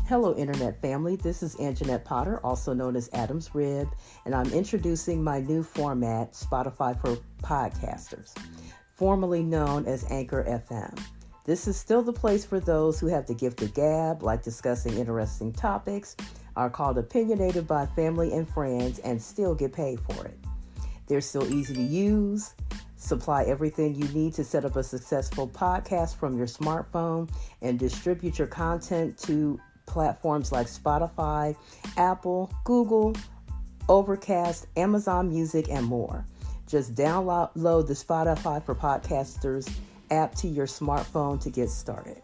Hello, Internet family. This is Anjanette Potter, also known as Adam's Rib, and I'm introducing my new format, Spotify for Podcasters, formerly known as Anchor FM. This is still the place for those who have the gift of gab, like discussing interesting topics, are called opinionated by family and friends, and still get paid for it. They're still easy to use, supply everything you need to set up a successful podcast from your smartphone, and distribute your content to platforms like Spotify, Apple, Google, Overcast, Amazon Music, and more. Just download the Spotify for Podcasters app to your smartphone to get started.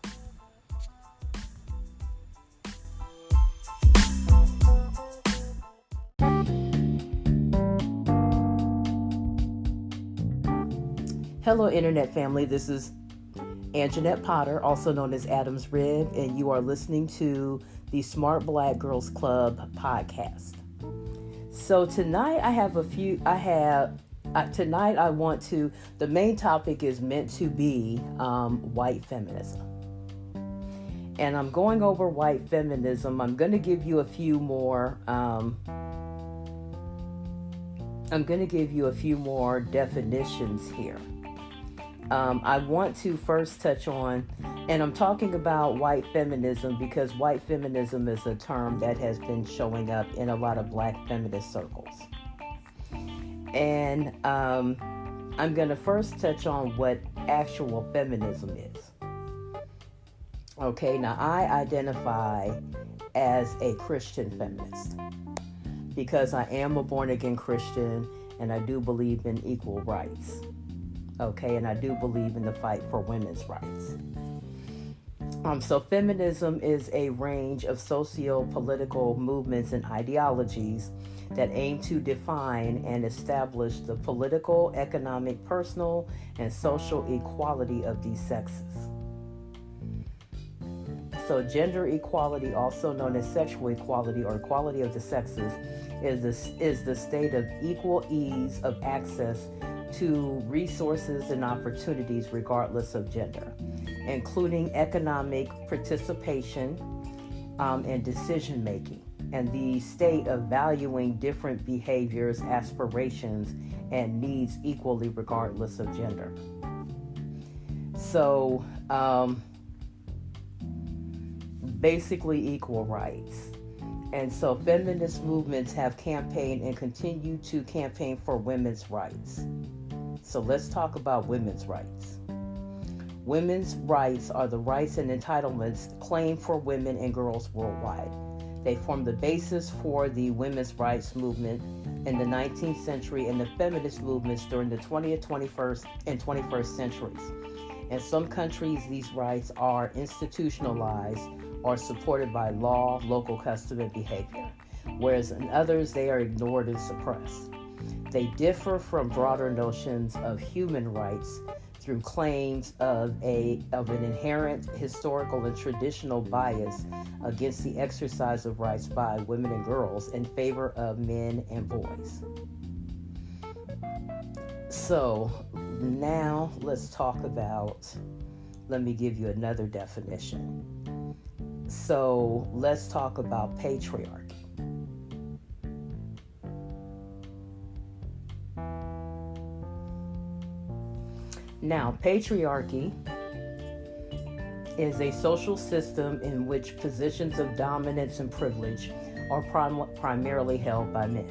Hello, Internet family. This is Anjanette Potter, also known as Adam's Rib, and you are listening to the Smart Black Girls Club podcast. So tonight the main topic is meant to be white feminism. And I'm going over white feminism. I'm going to give you a few more definitions here. I want to first touch on, and I'm talking about white feminism because white feminism is a term that has been showing up in a lot of black feminist circles. And I'm going to first touch on what actual feminism is. Okay, now I identify as a Christian feminist because I am a born-again Christian and I do believe in equal rights. Okay, and I do believe in the fight for women's rights. So feminism is a range of socio-political movements and ideologies that aim to define and establish the political, economic, personal, and social equality of these sexes. So gender equality, also known as sexual equality or equality of the sexes, is the state of equal ease of access to resources and opportunities regardless of gender, including economic participation and decision making, and the state of valuing different behaviors, aspirations, and needs equally regardless of gender. So basically equal rights. And so feminist movements have campaigned and continue to campaign for women's rights. So let's talk about women's rights. Women's rights are the rights and entitlements claimed for women and girls worldwide. They form the basis for the women's rights movement in the 19th century and the feminist movements during the 20th, 21st, and 21st centuries. In some countries, these rights are institutionalized or supported by law, local custom, and behavior, whereas in others, they are ignored and suppressed. They differ from broader notions of human rights through claims of an inherent historical and traditional bias against the exercise of rights by women and girls in favor of men and boys. So now let me give you another definition. So let's talk about patriarchy. Now, patriarchy is a social system in which positions of dominance and privilege are primarily held by men.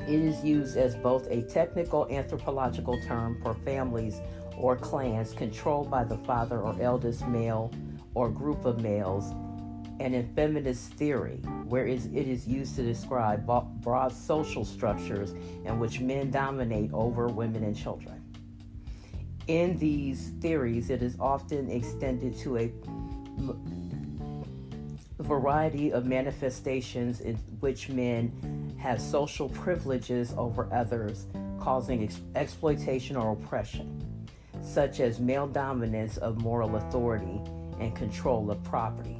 It is used as both a technical anthropological term for families or clans controlled by the father or eldest male or group of males, and in feminist theory, where it is used to describe broad social structures in which men dominate over women and children. In these theories, it is often extended to a variety of manifestations in which men have social privileges over others, causing exploitation or oppression, such as male dominance of moral authority and control of property.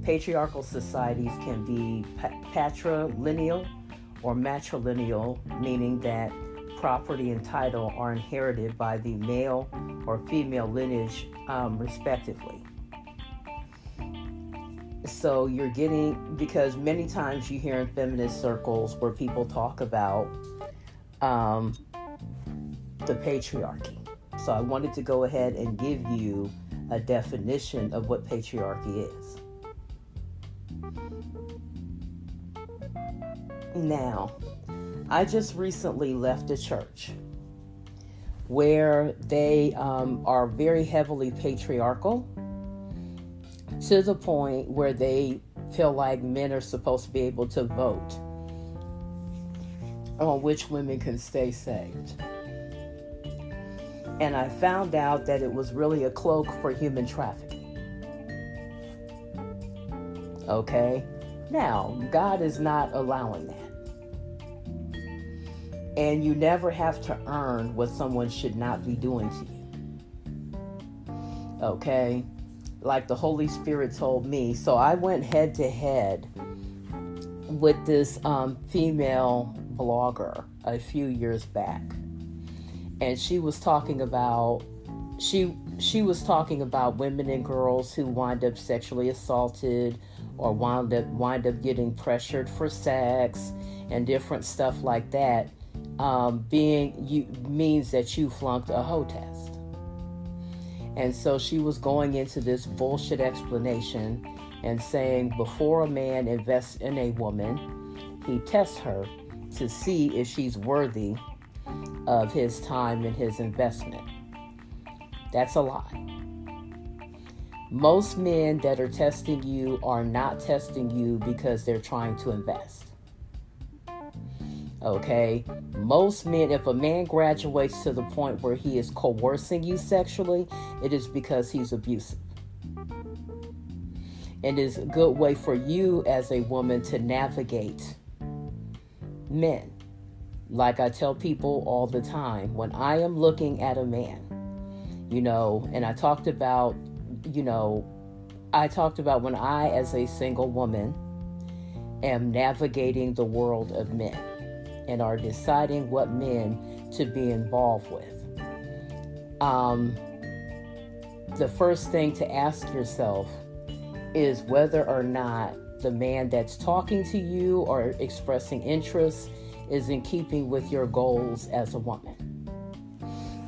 Patriarchal societies can be patrilineal or matrilineal, meaning that property and title are inherited by the male or female lineage, respectively. So you're getting, because many times you hear in feminist circles where people talk about the patriarchy. So I wanted to go ahead and give you a definition of what patriarchy is. Now, I just recently left a church where they are very heavily patriarchal, to the point where they feel like men are supposed to be able to vote on which women can stay saved. And I found out that it was really a cloak for human trafficking. Okay? Now, God is not allowing that. And you never have to earn what someone should not be doing to you. Okay? Like the Holy Spirit told me. So I went head to head with this female blogger a few years back. And she was talking about was talking about women and girls who wind up sexually assaulted or wind up getting pressured for sex and different stuff like that. Means that you flunked a hoe test. And so she was going into this bullshit explanation and saying before a man invests in a woman, he tests her to see if she's worthy of his time and his investment. That's a lie. Most men that are testing you are not testing you because they're trying to invest. Okay? Most men, if a man graduates to the point where he is coercing you sexually, it is because he's abusive. And it's a good way for you as a woman to navigate men. Like I tell people all the time, when I am looking at a man, and I talked about when I, as a single woman, am navigating the world of men and are deciding what men to be involved with. The first thing to ask yourself is whether or not the man that's talking to you or expressing interest is in keeping with your goals as a woman.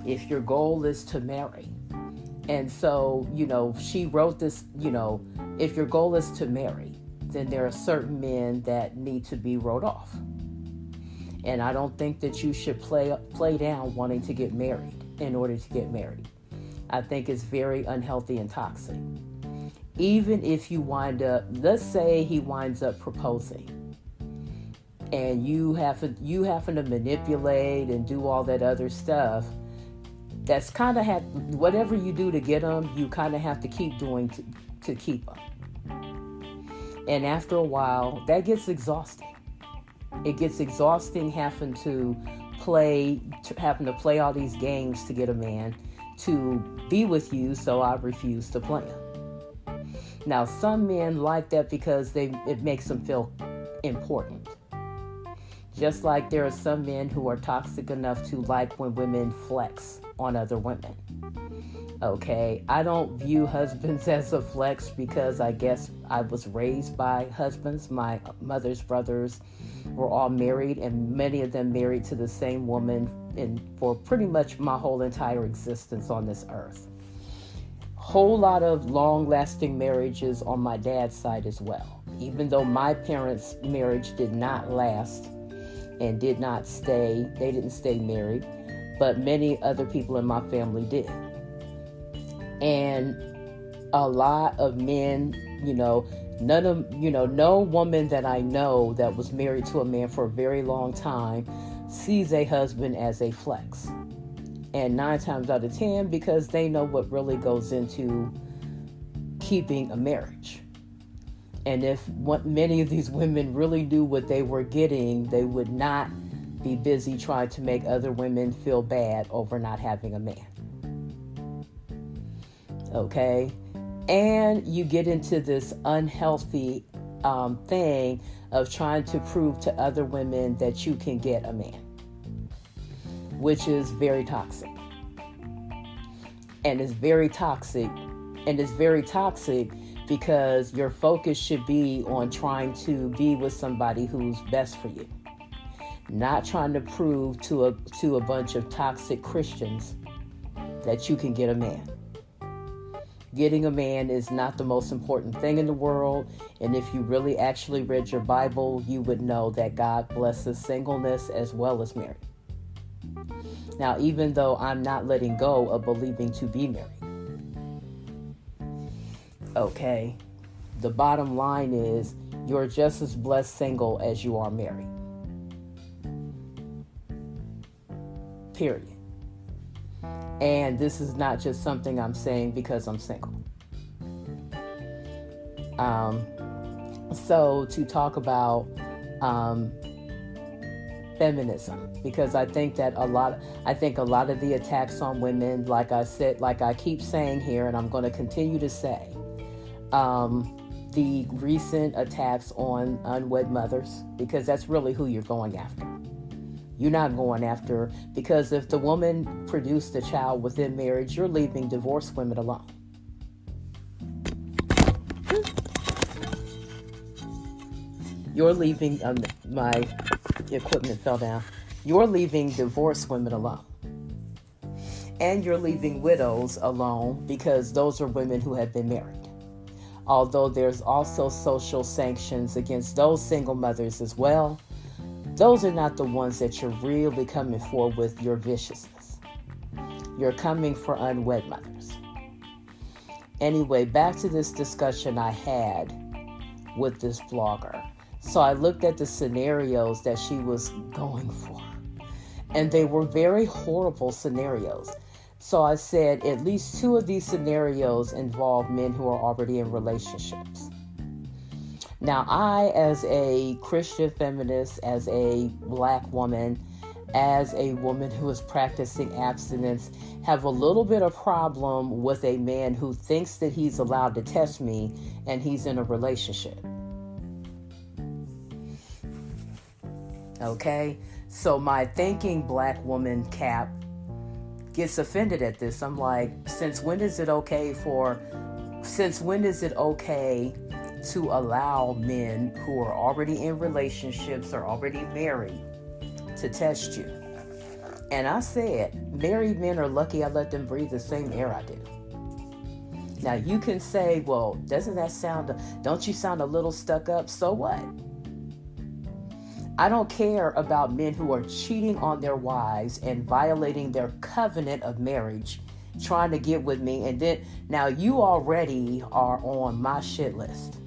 If your goal is to marry, and so, she wrote this, if your goal is to marry, then there are certain men that need to be wrote off. And I don't think that you should play down wanting to get married in order to get married. I think it's very unhealthy and toxic. Even if you let's say he winds up proposing, and you happen to manipulate and do all that other stuff, that's kind of whatever you do to get them, you kind of have to keep doing to keep them. And after a while, that gets exhausting. It gets exhausting having to play all these games to get a man to be with you, so I refuse to play them. Now, some men like that because it makes them feel important. Just like there are some men who are toxic enough to like when women flex on other women. Okay, I don't view husbands as a flex because I guess I was raised by husbands. My mother's brothers were all married, and many of them married to the same woman for pretty much my whole entire existence on this earth. Whole lot of long-lasting marriages on my dad's side as well. Even though my parents' marriage did not last and they didn't stay married, but many other people in my family did. And a lot of men, no woman that I know that was married to a man for a very long time sees a husband as a flex. And 9 times out of 10, because they know what really goes into keeping a marriage. And if many of these women really knew what they were getting, they would not be busy trying to make other women feel bad over not having a man. Okay? And you get into this unhealthy thing of trying to prove to other women that you can get a man, which is very toxic. And it's very toxic because your focus should be on trying to be with somebody who's best for you, not trying to prove to a bunch of toxic Christians that you can get a man. Getting a man is not the most important thing in the world, and if you really actually read your Bible, you would know that God blesses singleness as well as marriage. Now, even though I'm not letting go of believing to be married, okay, the bottom line is you're just as blessed single as you are married. Period. And this is not just something I'm saying because I'm single. So to talk about feminism, because I think a lot of the attacks on women, like I said, like I keep saying here, and I'm going to continue to say, the recent attacks on unwed mothers, because that's really who you're going after. You're not going after, because if the woman produced a child within marriage, you're leaving divorced women alone. You're leaving, my equipment fell down. You're leaving divorced women alone. And you're leaving widows alone, because those are women who have been married. Although there's also social sanctions against those single mothers as well. Those are not the ones that you're really coming for with your viciousness. You're coming for unwed mothers. Anyway, back to this discussion I had with this blogger. So I looked at the scenarios that she was going for, and they were very horrible scenarios. So I said at least 2 of these scenarios involve men who are already in relationships. Now, I, as a Christian feminist, as a Black woman, as a woman who is practicing abstinence, have a little bit of problem with a man who thinks that he's allowed to test me and he's in a relationship. Okay? So my thinking Black woman cap gets offended at this. I'm like, since when is it okay to allow men who are already in relationships or already married to test you? And I said, married men are lucky I let them breathe the same air I do. Now you can say, well, don't you sound a little stuck up? So what? I don't care about men who are cheating on their wives and violating their covenant of marriage, trying to get with me. And then now you already are on my shit list.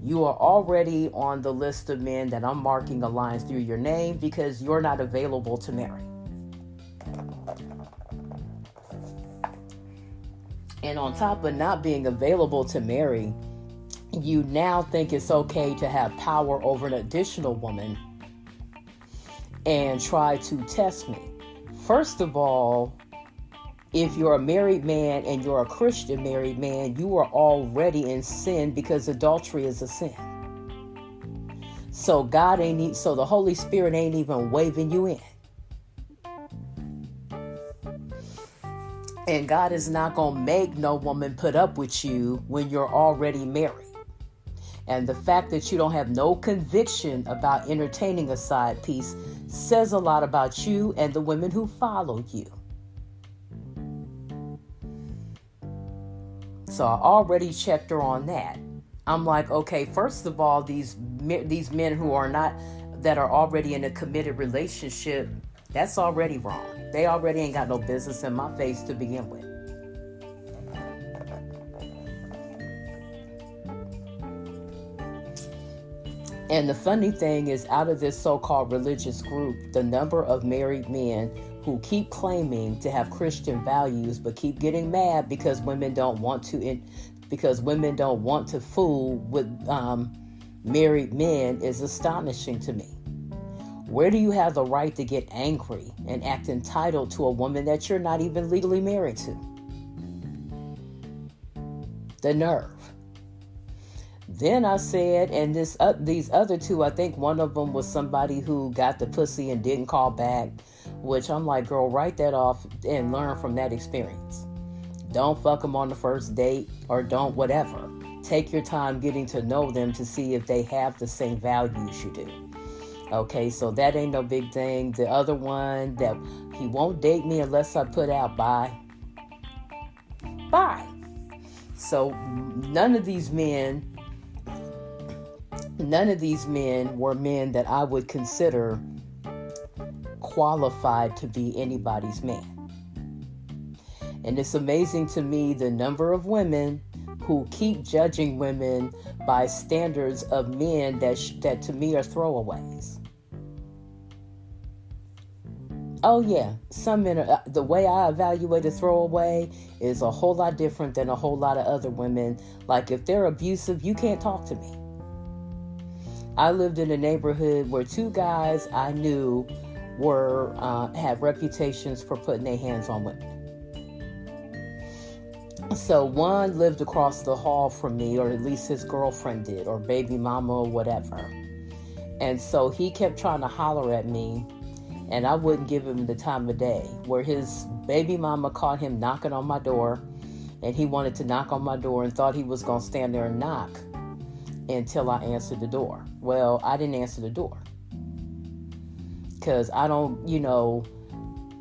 You are already on the list of men that I'm marking a line through your name because you're not available to marry. And on top of not being available to marry, you now think it's okay to have power over an additional woman and try to test me. First of all, if you're a married man and you're a Christian married man, you are already in sin because adultery is a sin. So the Holy Spirit ain't even waving you in. And God is not going to make no woman put up with you when you're already married. And the fact that you don't have no conviction about entertaining a side piece says a lot about you and the women who follow you. So I already checked her on that. I'm like, okay, first of all, these men who are not, that are already in a committed relationship, that's already wrong. They already ain't got no business in my face to begin with. And the funny thing is, out of this so-called religious group, the number of married men who keep claiming to have Christian values but keep getting mad because women don't want to fool with married men is astonishing to me. Where do you have the right to get angry and act entitled to a woman that you're not even legally married to? The nerve. Then I said, and these other 2, I think one of them was somebody who got the pussy and didn't call back, which I'm like, girl, write that off and learn from that experience. Don't fuck them on the first date or don't whatever. take your time getting to know them to see if they have the same values you do. Okay, so that ain't no big thing. The other one, that he won't date me unless I put out bye. So none of these men were men that I would consider qualified to be anybody's man. And it's amazing to me the number of women who keep judging women by standards of men that to me are throwaways. Oh yeah, some men are, the way I evaluate a throwaway is a whole lot different than a whole lot of other women. Like if they're abusive, you can't talk to me. I lived in a neighborhood where two guys I knew had reputations for putting their hands on women. So one lived across the hall from me, or at least his girlfriend did, or baby mama or whatever. And so he kept trying to holler at me, and I wouldn't give him the time of day, where his baby mama caught him knocking on my door, and he wanted to knock on my door and thought he was going to stand there and knock until I answered the door. Well, I didn't answer the door because I don't,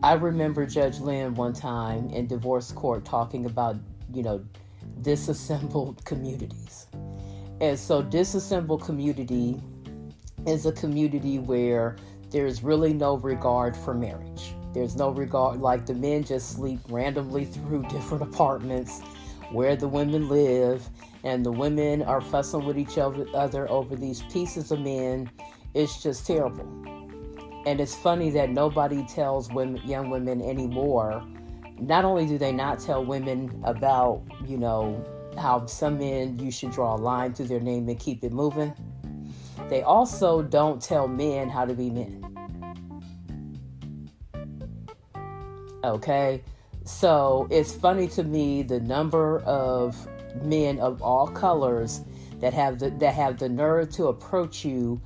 I remember Judge Lynn one time in divorce court talking about, disassembled communities. And so disassembled community is a community where there's really no regard for marriage. There's no regard, like the men just sleep randomly through different apartments where the women live, and the women are fussing with each other over these pieces of men. It's just terrible. And it's funny that nobody tells young women anymore. Not only do they not tell women about, how some men, you should draw a line through their name and keep it moving. They also don't tell men how to be men. Okay? So it's funny to me the number of men of all colors that have the nerve to approach you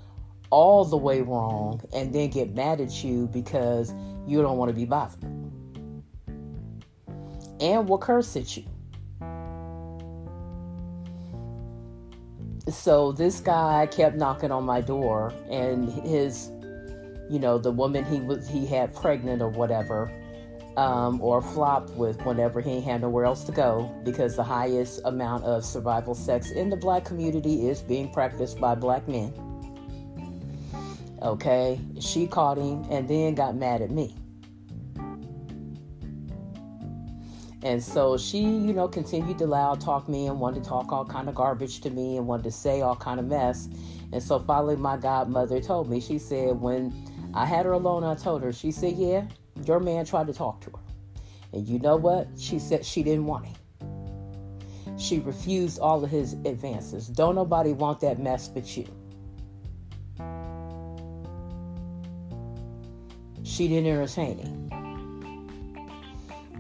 all the way wrong and then get mad at you because you don't want to be bothered, and will curse at you. So this guy kept knocking on my door, and his, the woman he had pregnant or whatever, or flopped with whenever he had nowhere else to go, because the highest amount of survival sex in the black community is being practiced by black men. Okay, she caught him and then got mad at me. And so she, continued to loud talk me and wanted to talk all kind of garbage to me and wanted to say all kind of mess. And so finally my godmother told me, she said, when I had her alone, I told her, she said, yeah, your man tried to talk to her. And you know what? She said she didn't want him. She refused all of his advances. Don't nobody want that mess but you. She didn't entertain him.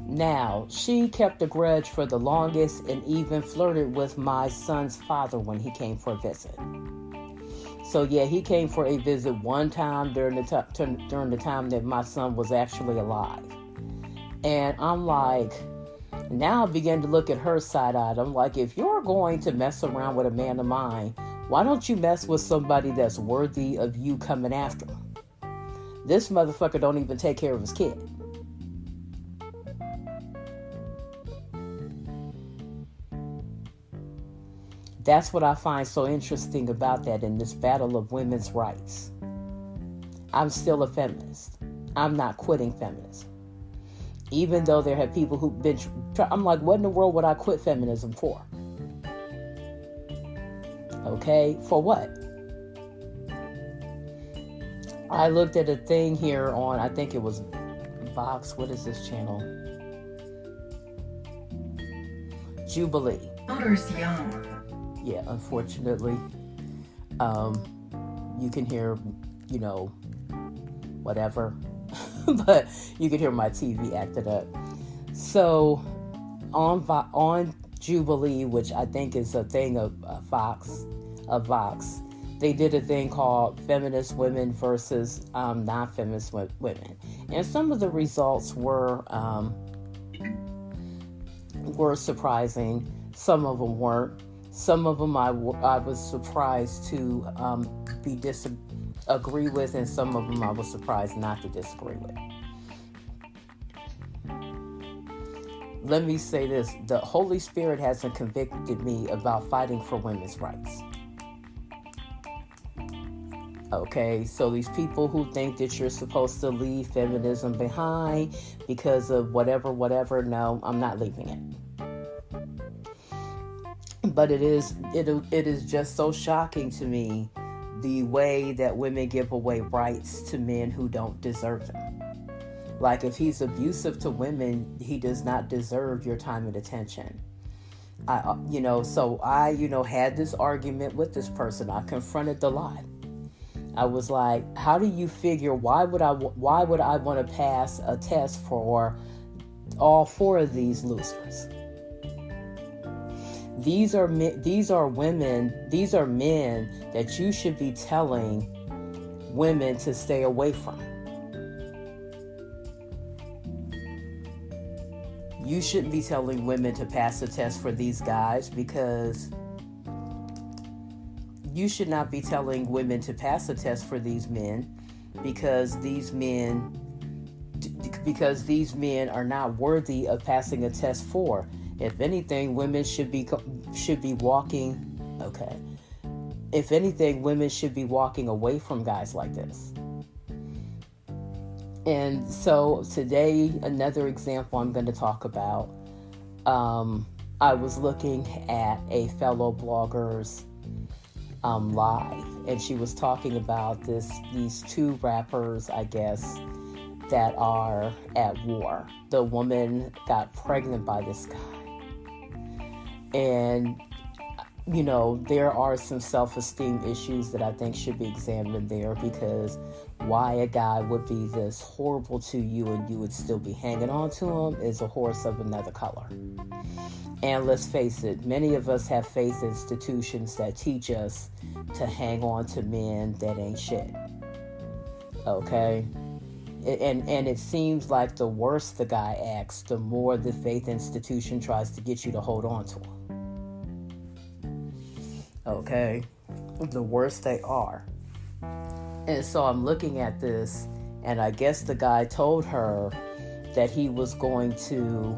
Now, she kept a grudge for the longest and even flirted with my son's father when he came for a visit. So yeah, he came for a visit one time during the time that my son was actually alive. And I'm like, now I began to look at her side-eyed. I'm like, if you're going to mess around with a man of mine, why don't you mess with somebody that's worthy of you coming after him? This motherfucker don't even take care of his kid. That's what I find so interesting about that in this battle of women's rights. I'm still a feminist. I'm not quitting feminism. Even though there have people who've been... I'm like, what in the world would I quit feminism for? Okay, for what? I looked at a thing here on, I think it was Vox. What is this channel? Jubilee. Yeah, unfortunately, you can hear, whatever, but you can hear my TV acted up. So on Jubilee, which I think is a thing of Vox, they did a thing called Feminist Women versus non-feminist women. And some of the results were surprising. Some of them weren't. Some of them I was surprised to agree with, and some of them I was surprised not to disagree with. Let me say this. The Holy Spirit hasn't convicted me about fighting for women's rights. Okay, so these people who think that you're supposed to leave feminism behind because of whatever, no, I'm not leaving it. But it is just so shocking to me the way that women give away rights to men who don't deserve them. Like, if he's abusive to women, he does not deserve your time and attention. So I had this argument with this person. I confronted the lie. I was like, how do you figure, why would I want to pass a test for all 4 of these losers? These are men that you should be telling women to stay away from. You shouldn't be telling women to pass a test for these guys, because you should not be telling women to pass a test for these men, because these men are not worthy of passing a test for. If anything, women should be walking. Okay. If anything, women should be walking away from guys like this. And so today, another example I'm going to talk about. I was looking at a fellow blogger's live, and she was talking about these 2 rappers, I guess, that are at war. The woman got pregnant by this guy. And, there are some self-esteem issues that I think should be examined there, because why a guy would be this horrible to you and you would still be hanging on to him is a horse of another color. And let's face it, many of us have faith institutions that teach us to hang on to men that ain't shit. Okay? And it seems like the worse the guy acts, the more the faith institution tries to get you to hold on to him. Okay? The worse they are. And so I'm looking at this, and I guess the guy told her that he was going to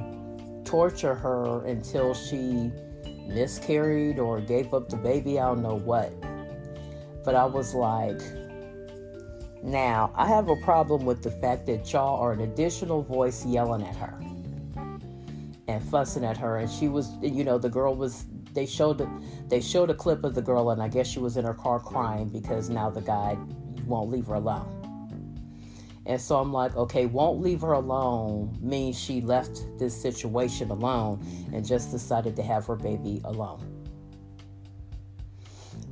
torture her until she miscarried or gave up the baby, I don't know what. But I was like, now, I have a problem with the fact that y'all are an additional voice yelling at her and fussing at her. And she was, the girl was, they showed a clip of the girl, and I guess she was in her car crying because now the guy won't leave her alone. And so I'm like, okay, won't leave her alone means she left this situation alone and just decided to have her baby alone.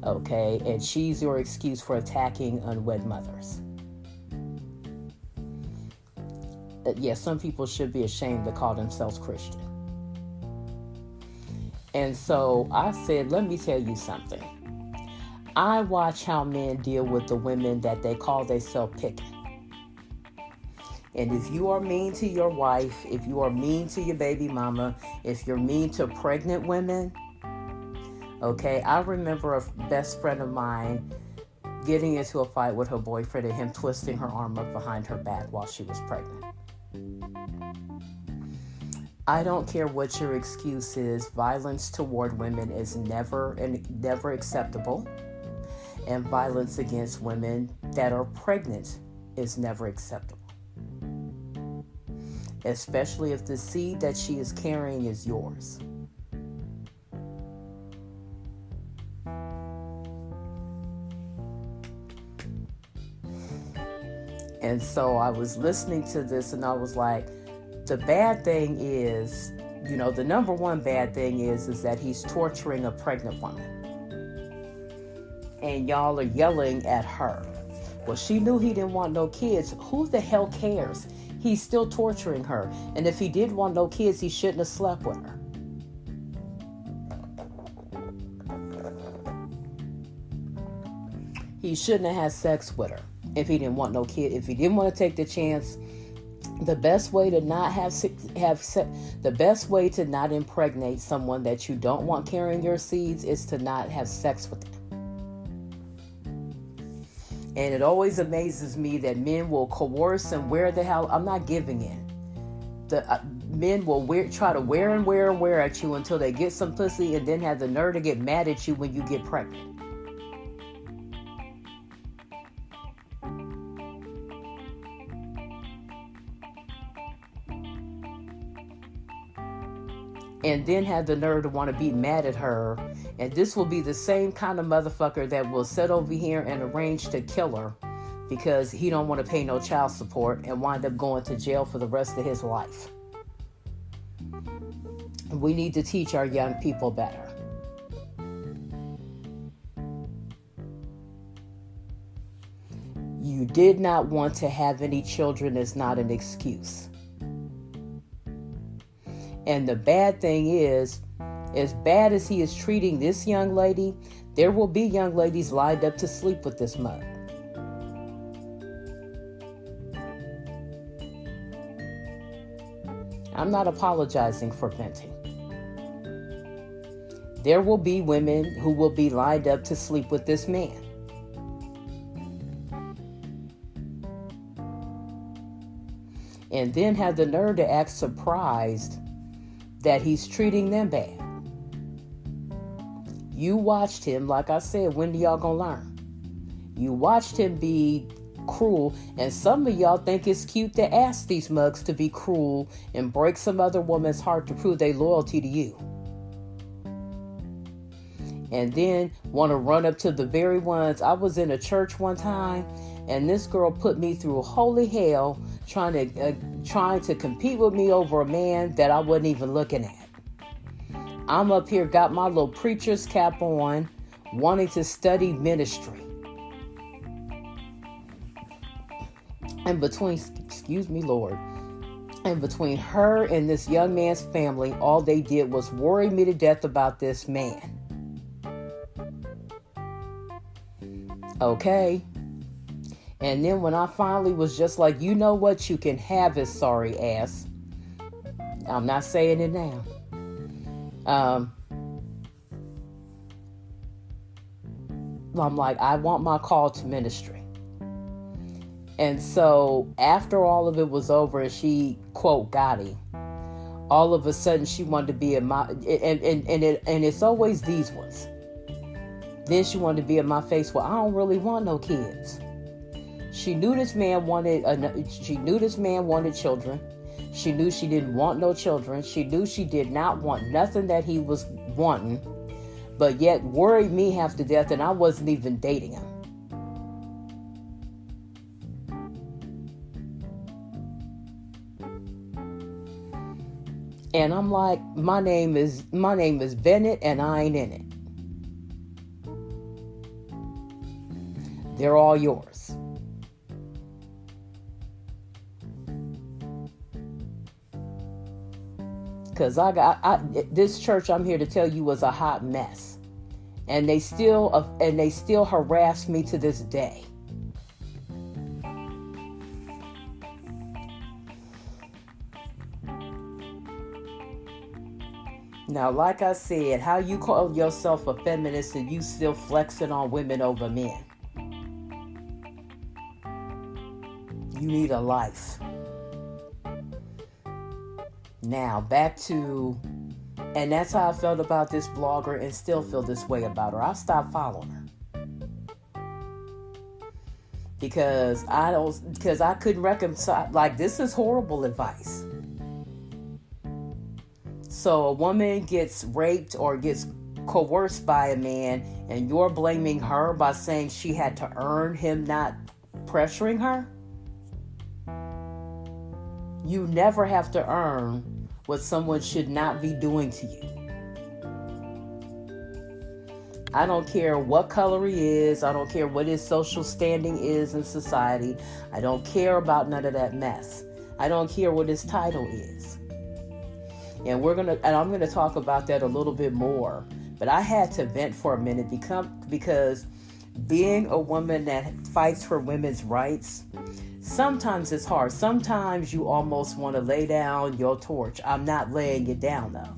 Okay, and she's your excuse for attacking unwed mothers. Yeah, some people should be ashamed to call themselves Christian. And so I said, let me tell you something. I watch how men deal with the women that they call themselves picking. And if you are mean to your wife, if you are mean to your baby mama, if you're mean to pregnant women, okay, I remember a best friend of mine getting into a fight with her boyfriend and him twisting her arm up behind her back while she was pregnant. I don't care what your excuse is. Violence toward women is never acceptable. And violence against women that are pregnant is never acceptable. Especially if the seed that she is carrying is yours. And so I was listening to this and I was like, the bad thing is, the number one bad thing is that he's torturing a pregnant woman. And y'all are yelling at her. Well, she knew he didn't want no kids. Who the hell cares? He's still torturing her. And if he did want no kids, he shouldn't have slept with her. He shouldn't have had sex with her if he didn't want no kid. If he didn't want to take the chance The best way to not the best way to not impregnate someone that you don't want carrying your seeds is to not have sex with them. And it always amazes me that men will coerce and wear the hell. I'm not giving in. The men will try to wear at you until they get some pussy, and then have the nerve to get mad at you when you get pregnant. And then have the nerve to want to be mad at her. And this will be the same kind of motherfucker that will sit over here and arrange to kill her because he don't want to pay no child support and wind up going to jail for the rest of his life. We need to teach our young people better. You did not want to have any children is not an excuse. And the bad thing is, as bad as he is treating this young lady, there will be young ladies lined up to sleep with this mug. I'm not apologizing for venting. There will be women who will be lined up to sleep with this man. And then have the nerve to act surprised that he's treating them bad. You watched him, like I said, when y'all gonna learn? You watched him be cruel, and some of y'all think it's cute to ask these mugs to be cruel and break some other woman's heart to prove their loyalty to you. And then want to run up to the very ones. I was in a church one time, and this girl put me through holy hell trying to compete with me over a man that I wasn't even looking at. I'm up here, got my little preacher's cap on, wanting to study ministry. And between, excuse me, Lord, and between her and this young man's family, all they did was worry me to death about this man. Okay. And then when I finally was just like, you know what, you can have his sorry ass. I'm not saying it now. I'm like, I want my call to ministry. And so after all of it was over and she, quote, got him, all of a sudden she wanted to be in my, and it's always these ones. Then she wanted to be in my face. Well, I don't really want no kids. She knew this man wanted children. She knew she didn't want no children. She knew she did not want nothing that he was wanting, but yet worried me half to death, and I wasn't even dating him. And I'm like, my name is Bennett, and I ain't in it. They're all yours. Because this church, I'm here to tell you, was a hot mess. And they still harass me to this day. Now, like I said, how you call yourself a feminist and you still flexing on women over men? You need a life. Now, back to, and that's how I felt about this blogger and still feel this way about her. I stopped following her. Because I couldn't reconcile, like, this is horrible advice. So a woman gets raped or gets coerced by a man, and you're blaming her by saying she had to earn him not pressuring her? You never have to earn what someone should not be doing to you. I don't care what color he is. I don't care what his social standing is in society. I don't care about none of that mess. I don't care what his title is. And I'm gonna talk about that a little bit more. But I had to vent for a minute because being a woman that fights for women's rights, sometimes it's hard. Sometimes you almost want to lay down your torch. I'm not laying it down though.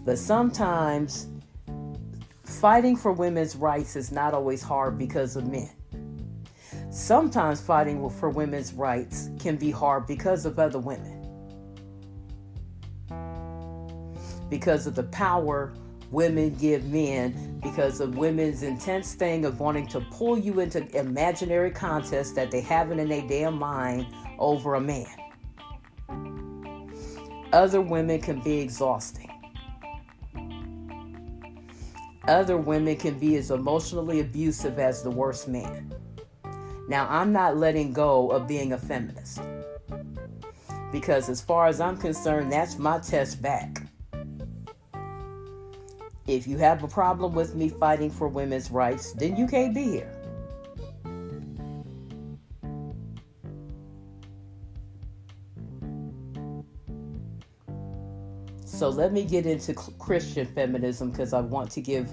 But sometimes fighting for women's rights is not always hard because of men. Sometimes fighting for women's rights can be hard because of other women. Because of the power women give men, because of women's intense thing of wanting to pull you into imaginary contests that they haven't in their damn mind over a man. Other women can be exhausting. Other women can be as emotionally abusive as the worst man. Now, I'm not letting go of being a feminist, because as far as I'm concerned, that's my test back. If you have a problem with me fighting for women's rights, then you can't be here. So let me get into Christian feminism, because I want to give,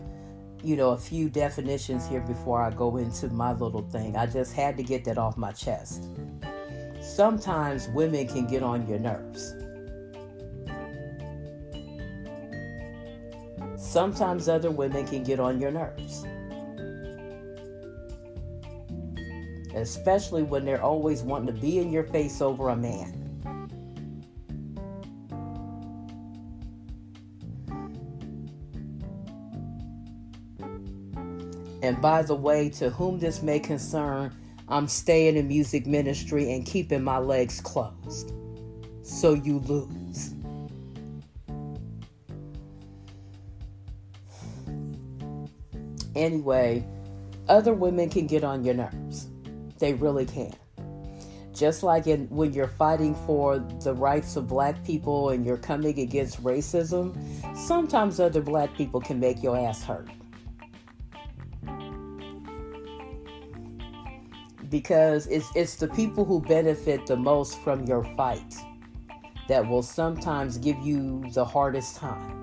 a few definitions here before I go into my little thing. I just had to get that off my chest. Sometimes women can get on your nerves. Sometimes other women can get on your nerves. Especially when they're always wanting to be in your face over a man. And by the way, to whom this may concern, I'm staying in music ministry and keeping my legs closed. So you lose. Anyway, other women can get on your nerves. They really can. Just like when you're fighting for the rights of black people and you're coming against racism, sometimes other black people can make your ass hurt. Because it's the people who benefit the most from your fight that will sometimes give you the hardest time.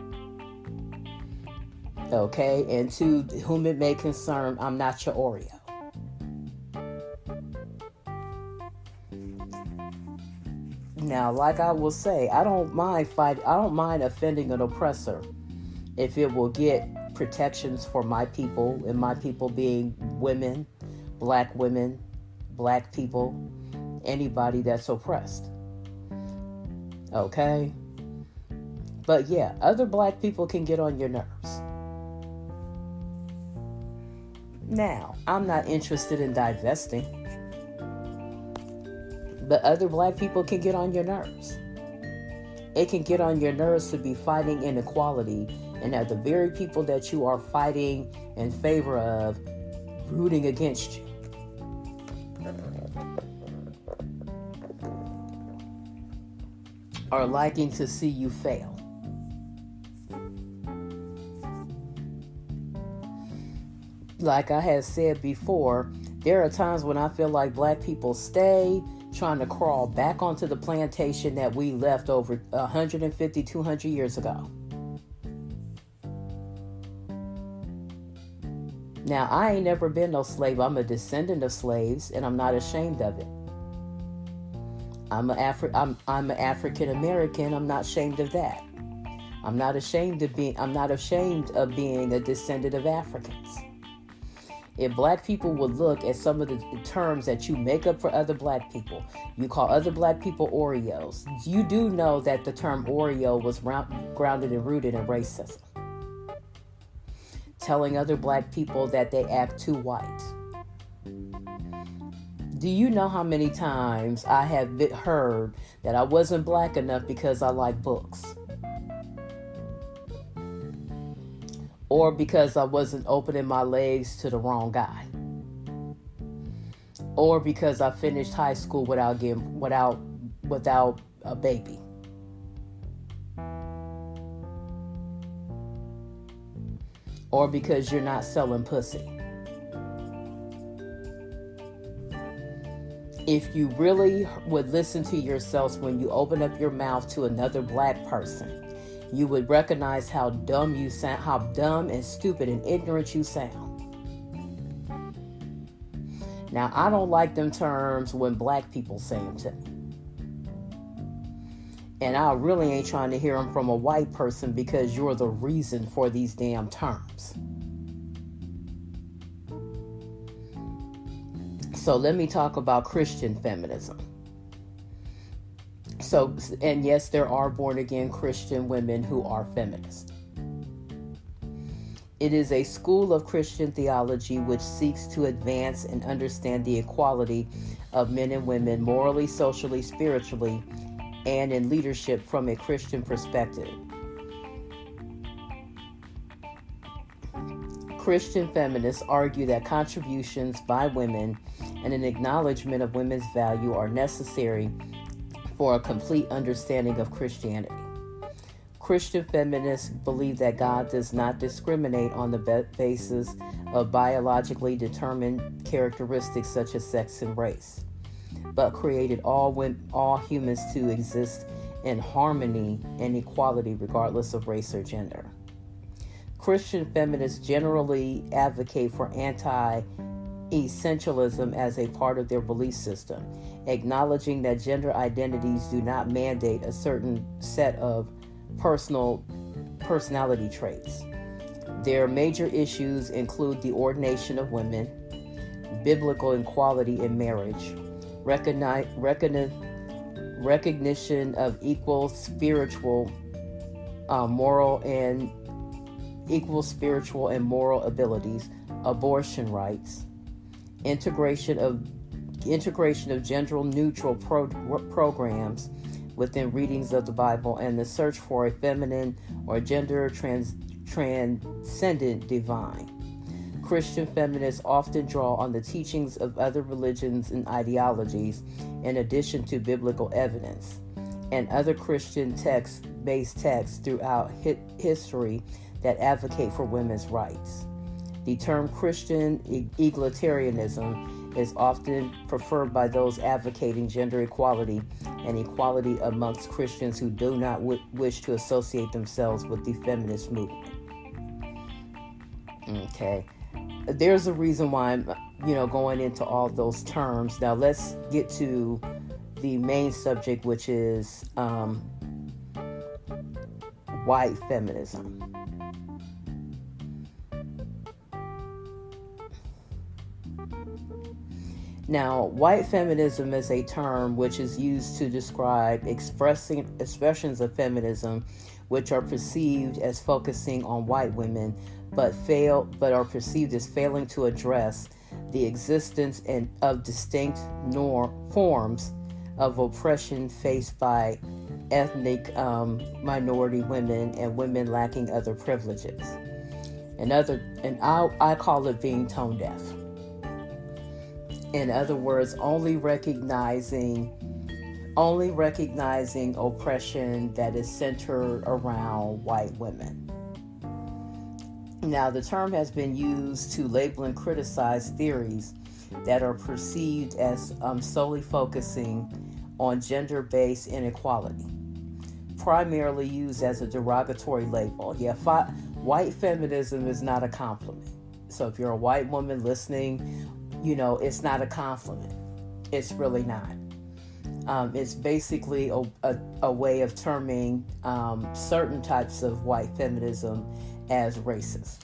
Okay? And to whom it may concern, I'm not your Oreo. Now, like I will say, I don't mind offending an oppressor if it will get protections for my people, and my people being women, black people, anybody that's oppressed. Okay? But yeah, other black people can get on your nerves. Now, I'm not interested in divesting, but other black people can get on your nerves. It can get on your nerves to be fighting inequality, and that the very people that you are fighting in favor of, rooting against you. Are liking to see you fail. Like I had said before, there are times when I feel like black people stay trying to crawl back onto the plantation that we left over 150, 200 years ago. Now, I ain't never been no slave. I'm a descendant of slaves, and I'm not ashamed of it. I'm an African American. I'm not ashamed of that. I'm not ashamed of being a descendant of Africans. If black people would look at some of the terms that you make up for other black people, you call other black people Oreos. You do know that the term Oreo was grounded and rooted in racism. Telling other black people that they act too white. Do you know how many times I have heard that I wasn't black enough because I like books? Or because I wasn't opening my legs to the wrong guy? Or because I finished high school without a baby? Or because you're not selling pussy? If you really would listen to yourselves when you open up your mouth to another black person, you would recognize how dumb you sound, how dumb and stupid and ignorant you sound. Now, I don't like them terms when black people say them to me. And I really ain't trying to hear them from a white person, because you're the reason for these damn terms. So let me talk about Christian feminism. So, and yes, there are born-again Christian women who are feminists. It is a school of Christian theology which seeks to advance and understand the equality of men and women morally, socially, spiritually, and in leadership from a Christian perspective. Christian feminists argue that contributions by women and an acknowledgement of women's value are necessary for a complete understanding of Christianity. Christian feminists believe that God does not discriminate on the basis of biologically determined characteristics such as sex and race, but created all humans to exist in harmony and equality regardless of race or gender. Christian feminists generally advocate for anti-essentialism as a part of their belief system, acknowledging that gender identities do not mandate a certain set of personality traits. Their major issues include the ordination of women, biblical equality in marriage, recognition of equal spiritual and moral abilities, abortion rights, integration of gender-neutral programs within readings of the Bible, and the search for a feminine or gender transcendent divine. Christian feminists often draw on the teachings of other religions and ideologies in addition to biblical evidence and other Christian based texts throughout history that advocate for women's rights. The term Christian egalitarianism is often preferred by those advocating gender equality and equality amongst Christians who do not wish to associate themselves with the feminist movement. Okay, there's a reason why I'm, going into all those terms. Now let's get to the main subject, which is white feminism. Now, white feminism is a term which is used to describe expressions of feminism which are perceived as focusing on white women, but are perceived as failing to address the existence of distinct forms of oppression faced by ethnic minority women and women lacking other privileges. I call it being tone deaf. In other words, only recognizing oppression that is centered around white women. Now, the term has been used to label and criticize theories that are perceived as solely focusing on gender-based inequality, primarily used as a derogatory label. White feminism is not a compliment. So if you're a white woman listening, it's not a compliment. It's really not. It's basically a way of terming certain types of white feminism as racist.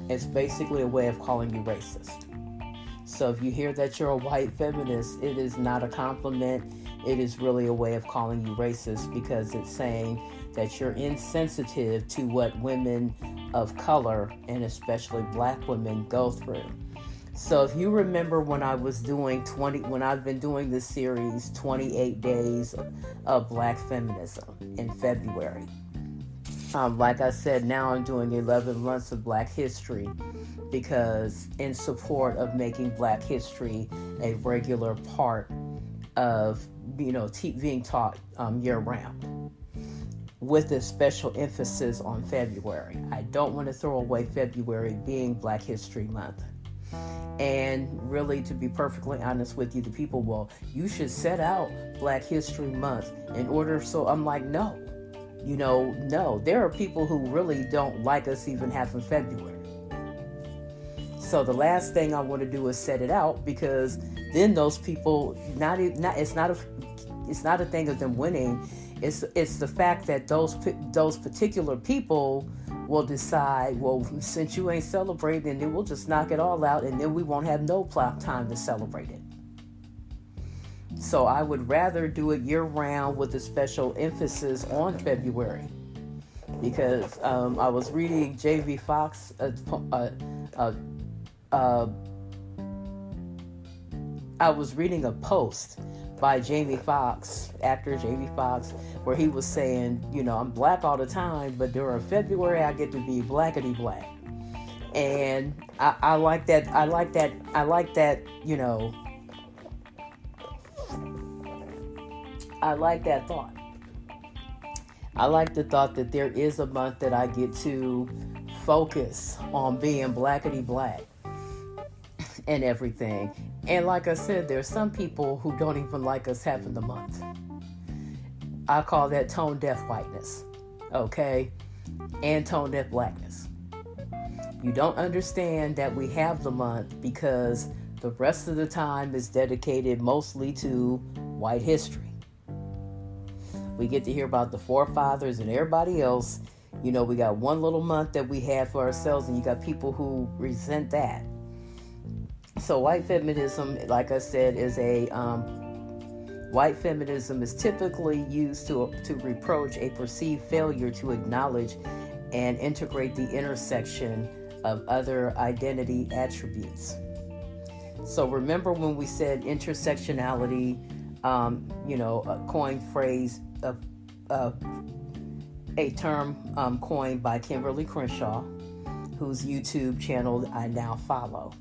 It's basically a way of calling you racist. So if you hear that you're a white feminist, it is not a compliment. It is really a way of calling you racist, because it's saying that you're insensitive to what women of color, and especially black women, go through. So if you remember when I've been doing this series, 28 Days of Black Feminism in February. Like I said, now I'm doing 11 months of Black History, because in support of making Black History a regular part of, being taught year-round, with a special emphasis on February. I don't want to throw away February being Black History Month. And really, to be perfectly honest with you, the people, you should set out Black History Month in order. So I'm like, no, No, there are people who really don't like us even having February. So the last thing I want to do is set it out, because then those people, it's not a thing of them winning. It's the fact that those particular people will decide, well, since you ain't celebrating, then we'll just knock it all out, and then we won't have no time to celebrate it. So I would rather do it year round with a special emphasis on February, because I was reading Jamie Foxx. I was reading a post by Jamie Foxx, actor Jamie Foxx, where he was saying, I'm black all the time, but during February I get to be blackety black. And I like that. I like that. I like that thought. I like the thought that there is a month that I get to focus on being blackety black and everything. And like I said, there's some people who don't even like us having the month. I call that tone deaf whiteness, okay? And tone deaf blackness. You don't understand that we have the month because the rest of the time is dedicated mostly to white history. We get to hear about the forefathers and everybody else. We got one little month that we have for ourselves, and you got people who resent that. So white feminism, like I said, is white feminism is typically used to reproach a perceived failure to acknowledge and integrate the intersection of other identity attributes. So remember when we said intersectionality, a coined phrase, a term coined by Kimberly Crenshaw, whose YouTube channel I now follow.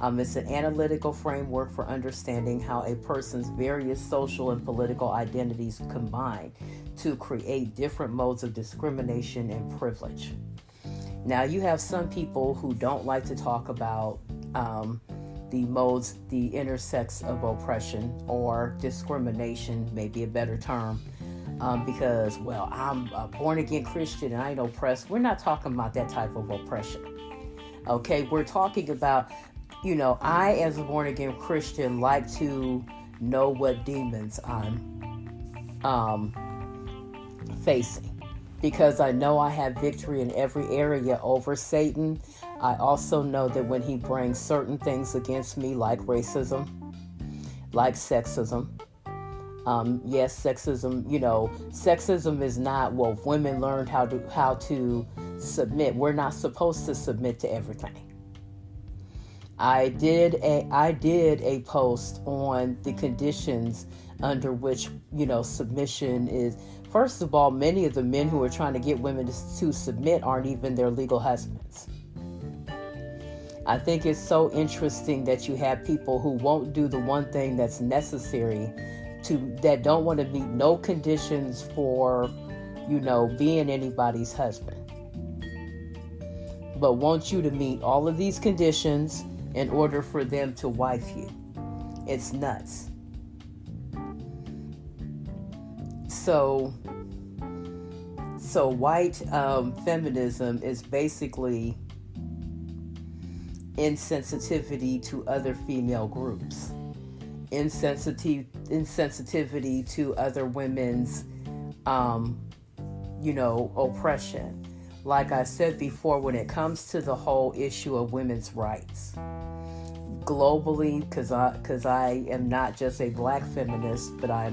It's an analytical framework for understanding how a person's various social and political identities combine to create different modes of discrimination and privilege. Now, you have some people who don't like to talk about the modes, the intersects of oppression or discrimination, maybe a better term, because, I'm a born-again Christian and I ain't oppressed. We're not talking about that type of oppression. Okay, we're talking about, I, as a born-again Christian, like to know what demons I'm facing, because I know I have victory in every area over Satan. I also know that when he brings certain things against me, like racism, like sexism, yes, sexism, sexism is not, if women learned how to submit, we're not supposed to submit to everything. I did a post on the conditions under which, submission is. First of all, many of the men who are trying to get women to submit aren't even their legal husbands. I think it's so interesting that you have people who won't do the one thing that's necessary that don't want to meet no conditions for, being anybody's husband, but want you to meet all of these conditions in order for them to wife you. It's nuts. So white feminism is basically insensitivity to other female groups, insensitivity to other women's, oppression. Like I said before, when it comes to the whole issue of women's rights, globally, because I am not just a black feminist, but I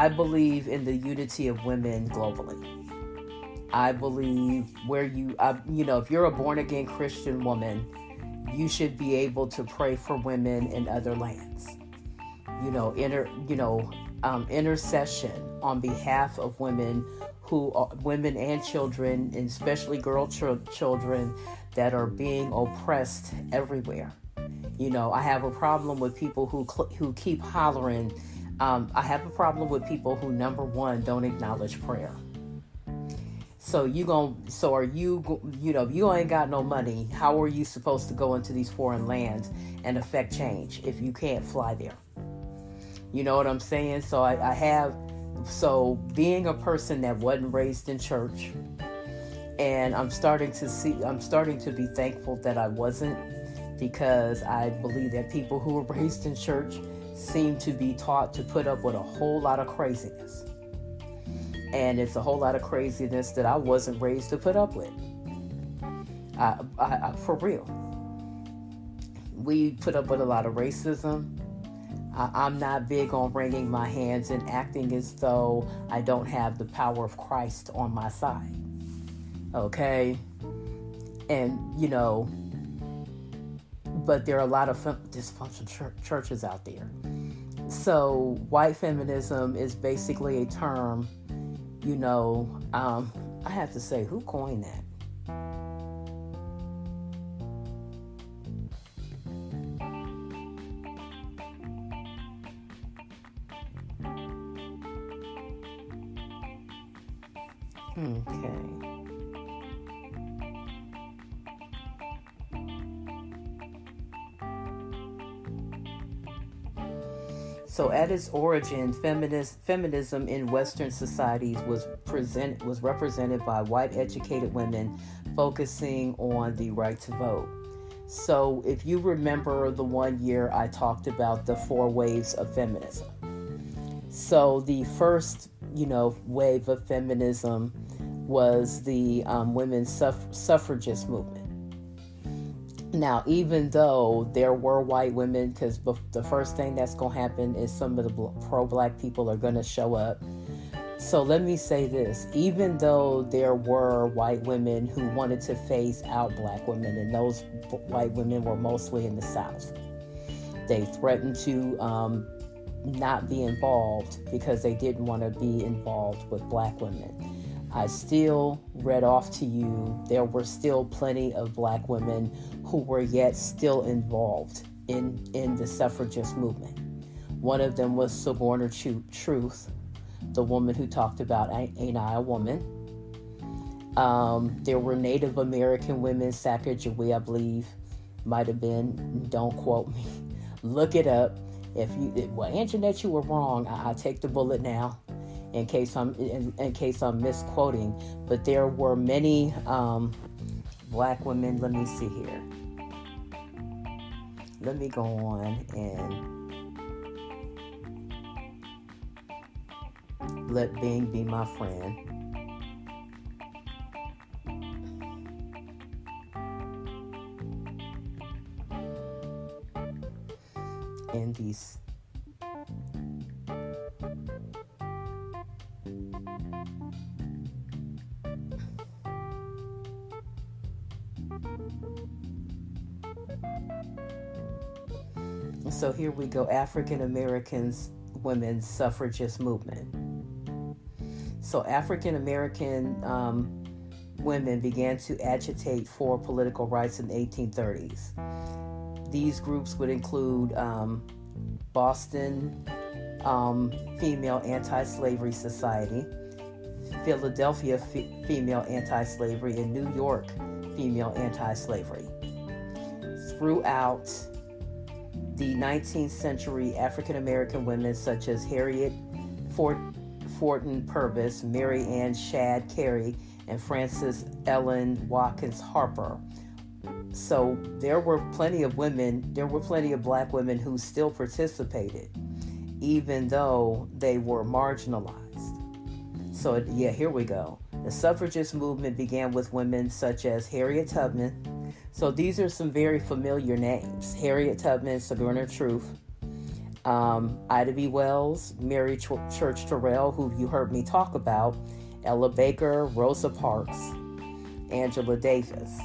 believe in the unity of women globally. I believe if you're a born again Christian woman, you should be able to pray for women in other lands. Intercession on behalf of women women and children, and especially girl children that are being oppressed everywhere. I have a problem with people who keep hollering. I have a problem with people who, number one, don't acknowledge prayer. So if you ain't got no money, how are you supposed to go into these foreign lands and affect change if you can't fly there? You know what I'm saying? So I have So being a person that wasn't raised in church, and I'm starting to be thankful that I wasn't, because I believe that people who were raised in church seem to be taught to put up with a whole lot of craziness. And it's a whole lot of craziness that I wasn't raised to put up with. I for real. We put up with a lot of racism. I'm not big on wringing my hands and acting as though I don't have the power of Christ on my side. Okay? And, but there are a lot of dysfunctional churches out there. So white feminism is basically a term, I have to say, who coined that? Okay. So at its origin, feminism in Western societies was represented by white educated women focusing on the right to vote. So if you remember the one year I talked about the 4 waves of feminism. So the first, wave of feminism was the women's suffragist movement. Now, even though there were white women, because the first thing that's going to happen is some of the pro-black people are going to show up. So let me say this, even though there were white women who wanted to phase out black women, and those white women were mostly in the South, they threatened to not be involved because they didn't want to be involved with black women. I still read off to you, there were still plenty of black women who were yet still involved in the suffragist movement. One of them was Sojourner Truth, the woman who talked about Ain't I a Woman. There were Native American women, Sacagawea, I believe, might have been, don't quote me, look it up. Anjanette, you were wrong, I'll take the bullet now. In case I'm misquoting, but there were many black women. Let me see here. Let me go on and let Bing be my friend. And these. So here we go, African Americans women's suffragist movement. So African American women began to agitate for political rights in the 1830s. These groups would include Boston Female Anti-Slavery Society, Philadelphia Female Anti-Slavery, and New York Female Anti-Slavery. Throughout the 19th century, African American women such as Harriet Fortin Purvis, Mary Ann Shadd Cary, and Frances Ellen Watkins Harper. So there were plenty of black women who still participated, even though they were marginalized. So yeah, here we go. The suffragist movement began with women such as Harriet Tubman. So these are some very familiar names. Harriet Tubman, Sojourner Truth, Ida B. Wells, Mary Church Terrell, who you heard me talk about, Ella Baker, Rosa Parks, Angela Davis.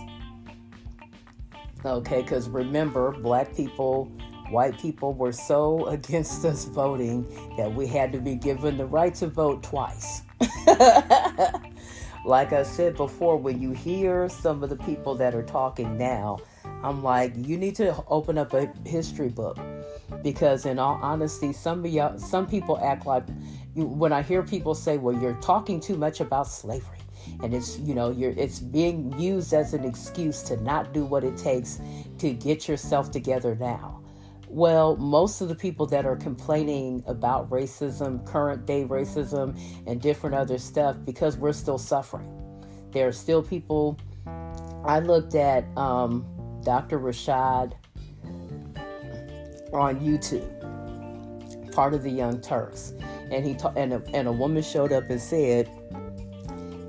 Okay, because remember, black people, white people were so against us voting that we had to be given the right to vote twice. Like I said before, when you hear some of the people that are talking now, I'm like, you need to open up a history book, because in all honesty, some people act like, when I hear people say, well, you're talking too much about slavery, and it's being used as an excuse to not do what it takes to get yourself together now. Well, most of the people that are complaining about racism, current day racism, and different other stuff, because we're still suffering. There are still people. I looked at Dr. Rashad on YouTube, part of the Young Turks, and and a woman showed up and said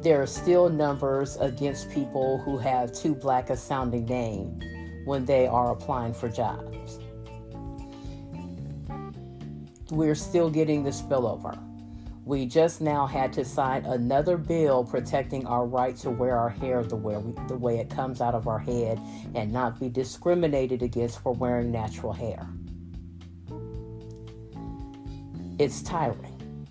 there are still numbers against people who have too black a sounding name when they are applying for jobs. We're still getting the spillover. We just now had to sign another bill protecting our right to wear our hair the way it comes out of our head and not be discriminated against for wearing natural hair. It's tiring,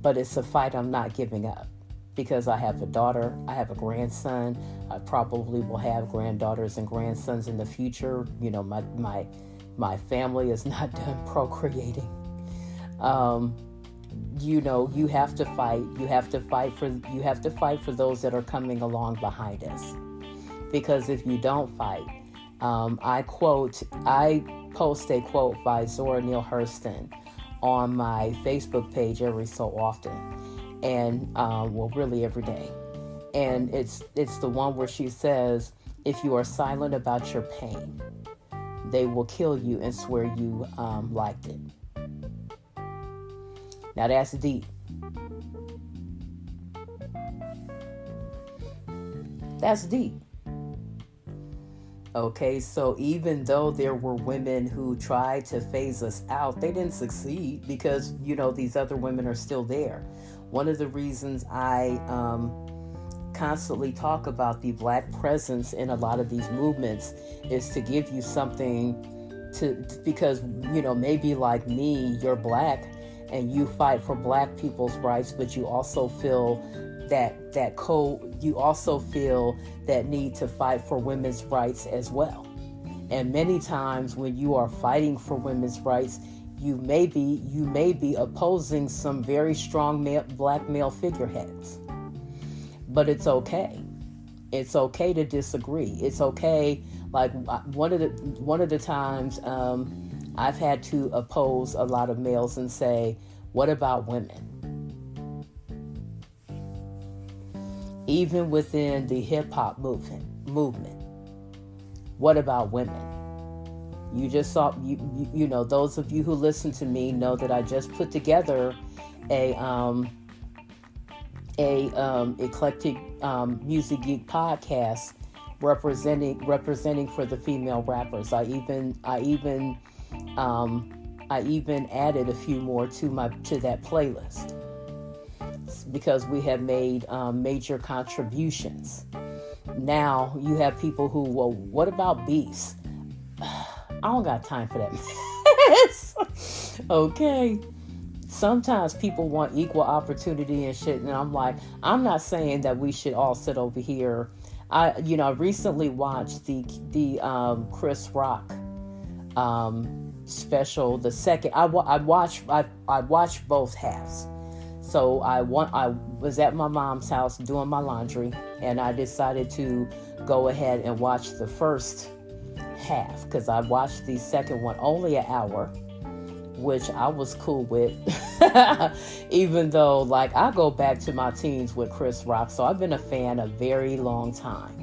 but it's a fight I'm not giving up, because I have a daughter, I have a grandson, I probably will have granddaughters and grandsons in the future. You know, my family is not done procreating. You know, you have to fight. You have to fight for those that are coming along behind us. Because if you don't fight, I post a quote by Zora Neale Hurston on my Facebook page every so often, and well, really every day. And it's the one where she says, "If you are silent about your pain, they will kill you and swear you liked it." Now that's deep. That's deep. Okay, so even though there were women who tried to phase us out, they didn't succeed, because, you know, these other women are still there. One of the reasons I constantly talk about the black presence in a lot of these movements is to give you something because, you know, maybe like me, you're black, and you fight for black people's rights, but you also feel you also feel that need to fight for women's rights as well. And many times when you are fighting for women's rights, you may be opposing some very strong black male figureheads. But it's okay. It's okay to disagree. It's okay. Like one of the times I've had to oppose a lot of males and say, what about women? Even within the hip hop movement, what about women? You just saw, you know, those of you who listen to me know that I just put together a eclectic music geek podcast representing for the female rappers. I even added a few more to that playlist, because we have made major contributions. Now you have people who, well, what about beefs? I don't got time for that. Okay. Sometimes people want equal opportunity and shit, and I'm like, I'm not saying that we should all sit over here. I recently watched the Chris Rock special, the second. I watched both halves. So I was at my mom's house doing my laundry, and I decided to go ahead and watch the first half, because I watched the second one only an hour, which I was cool with. Even though, like, I go back to my teens with Chris Rock, so I've been a fan a very long time.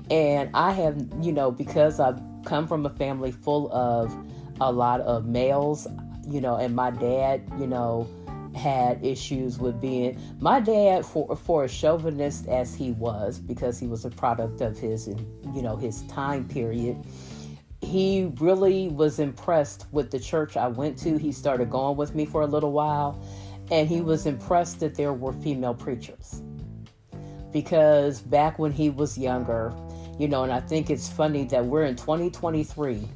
And I have, you know, because I've come from a family full of a lot of males, you know, and my dad, you know, had issues with being, my dad, for a chauvinist as he was, because he was a product of his, you know, his time period, he really was impressed with the church I went to. He started going with me for a little while, and he was impressed that there were female preachers, because back when he was younger, you know, and I think it's funny that we're in 2023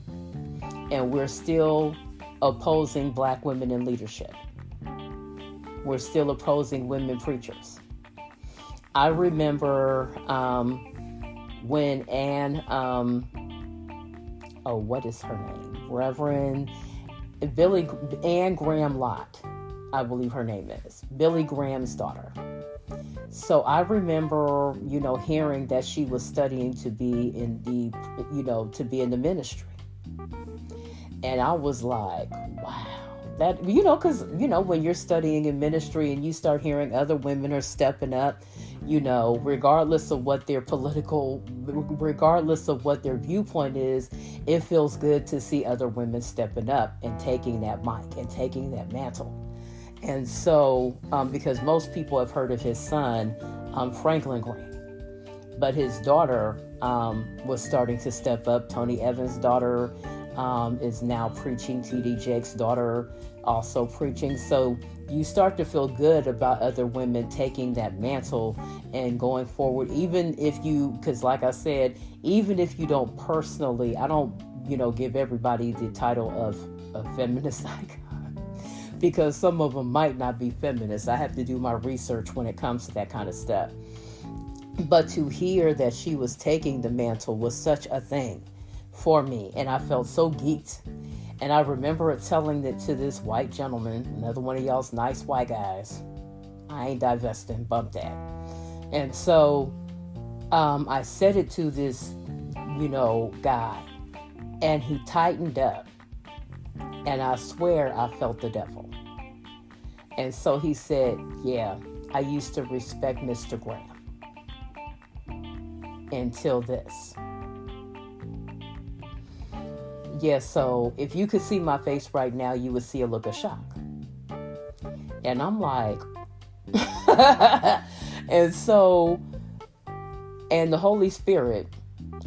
and we're still opposing black women in leadership. We're still opposing women preachers. I remember when what is her name? Reverend Anne Graham Lott, I believe her name is, Billy Graham's daughter. So I remember, you know, hearing that she was studying to be in the ministry. And I was like, wow. That, because, when you're studying in ministry and you start hearing other women are stepping up, regardless of what their regardless of what their viewpoint is, it feels good to see other women stepping up and taking that mic and taking that mantle. And so, because most people have heard of his son, Franklin Graham, but his daughter was starting to step up. Tony Evans' daughter is now preaching. T.D. Jakes' daughter also preaching. So you start to feel good about other women taking that mantle and going forward, even if because like I said, even if you don't personally, I don't, give everybody the title of a feminist icon, because some of them might not be feminists. I have to do my research when it comes to that kind of stuff. But to hear that she was taking the mantle was such a thing for me, and I felt so geeked. And I remember telling it to this white gentleman, another one of y'all's nice white guys. I ain't divesting, bump that. And so I said it to this, guy, and he tightened up. And I swear I felt the devil. And so he said, yeah, I used to respect Mr. Graham until this. Yeah, so if you could see my face right now, you would see a look of shock. And I'm like, and the Holy Spirit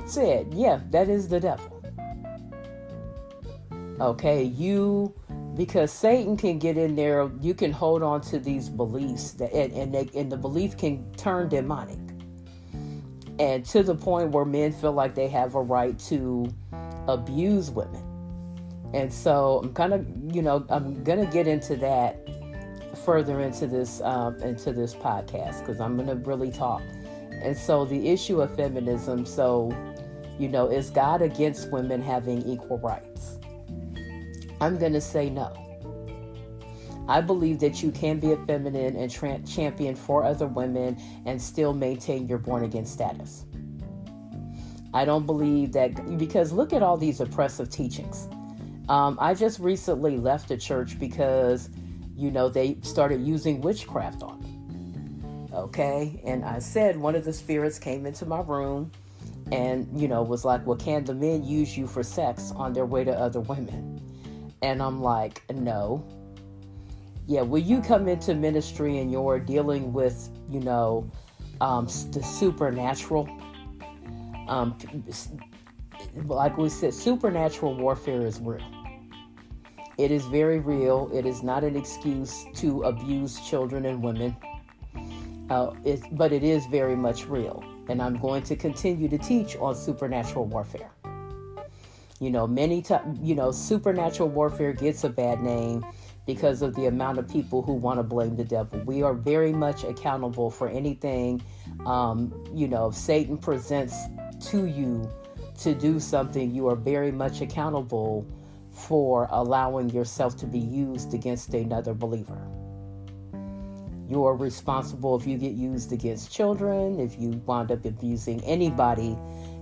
said, yeah, that is the devil. Okay, because Satan can get in there, you can hold on to these beliefs and the belief can turn demonic. And to the point where men feel like they have a right to abuse women. And so I'm going to get into that further into this podcast, because I'm going to really talk. And so the issue of feminism, is God against women having equal rights? I'm going to say no. I believe that you can be a feminine and champion for other women and still maintain your born again status. I don't believe that, because look at all these oppressive teachings. I just recently left the church because, they started using witchcraft on me. Okay. And I said, one of the spirits came into my room and, was like, well, can the men use you for sex on their way to other women? And I'm like, no. Yeah. Will you come into ministry and you're dealing with, the supernatural? Like we said, supernatural warfare is real. It is very real. It is not an excuse to abuse children and women, but it is very much real. And I'm going to continue to teach on supernatural warfare. Many times, supernatural warfare gets a bad name because of the amount of people who want to blame the devil. We are very much accountable for anything, if Satan presents to you to do something, you are very much accountable for allowing yourself to be used against another believer. You are responsible if you get used against children, if you wind up abusing anybody,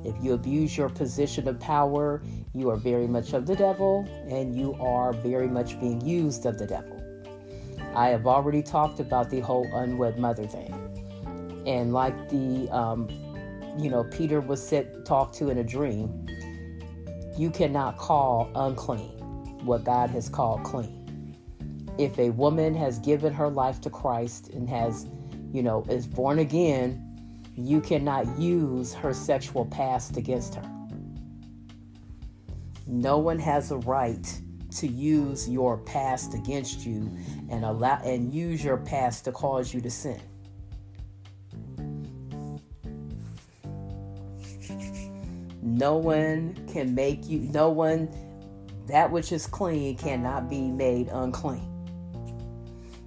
if you abuse your position of power, you are very much of the devil, and you are very much being used of the devil. I have already talked about the whole unwed mother thing. And like Peter was talked to in a dream, you cannot call unclean what God has called clean. If a woman has given her life to Christ and has, is born again, you cannot use her sexual past against her. No one has a right to use your past against you and use your past to cause you to sin. That which is clean cannot be made unclean.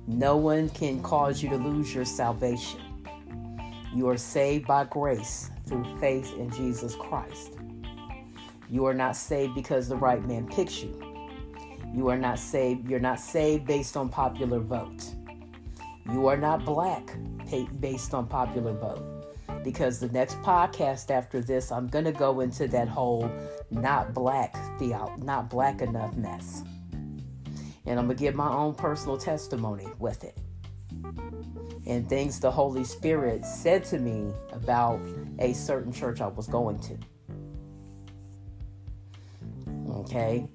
No one can cause you to lose your salvation. You are saved by grace through faith in Jesus Christ. You are not saved because the right man picks you. You're not saved based on popular vote. You are not black based on popular vote. Because the next podcast after this, I'm going to go into that whole not black not black enough mess. And I'm going to give my own personal testimony with it. And things the Holy Spirit said to me about a certain church I was going to. Okay?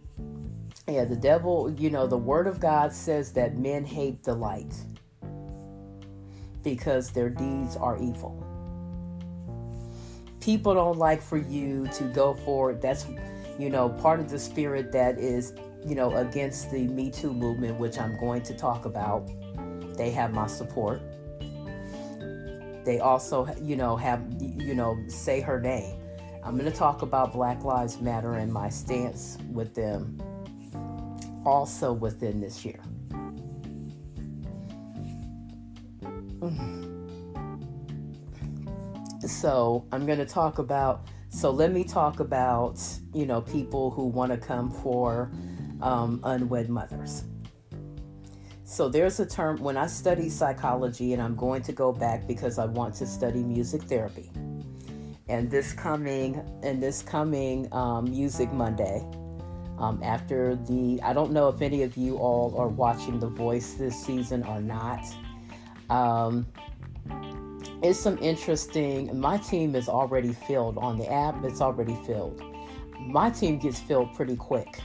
Yeah, the devil, the Word of God says that men hate the light because their deeds are evil. People don't like for you to go forward. That's, part of the spirit that is, against the Me Too movement, which I'm going to talk about. They have my support. They also, have, say her name. I'm going to talk about Black Lives Matter and my stance with them also within this year. So I'm going to talk about, let me talk about, people who want to come for unwed mothers. So there's a term, when I study psychology, and I'm going to go back because I want to study music therapy. And this coming Music Monday, after I don't know if any of you all are watching The Voice this season or not. It's some interesting, my team is already filled on the app. It's already filled. My team gets filled pretty quick.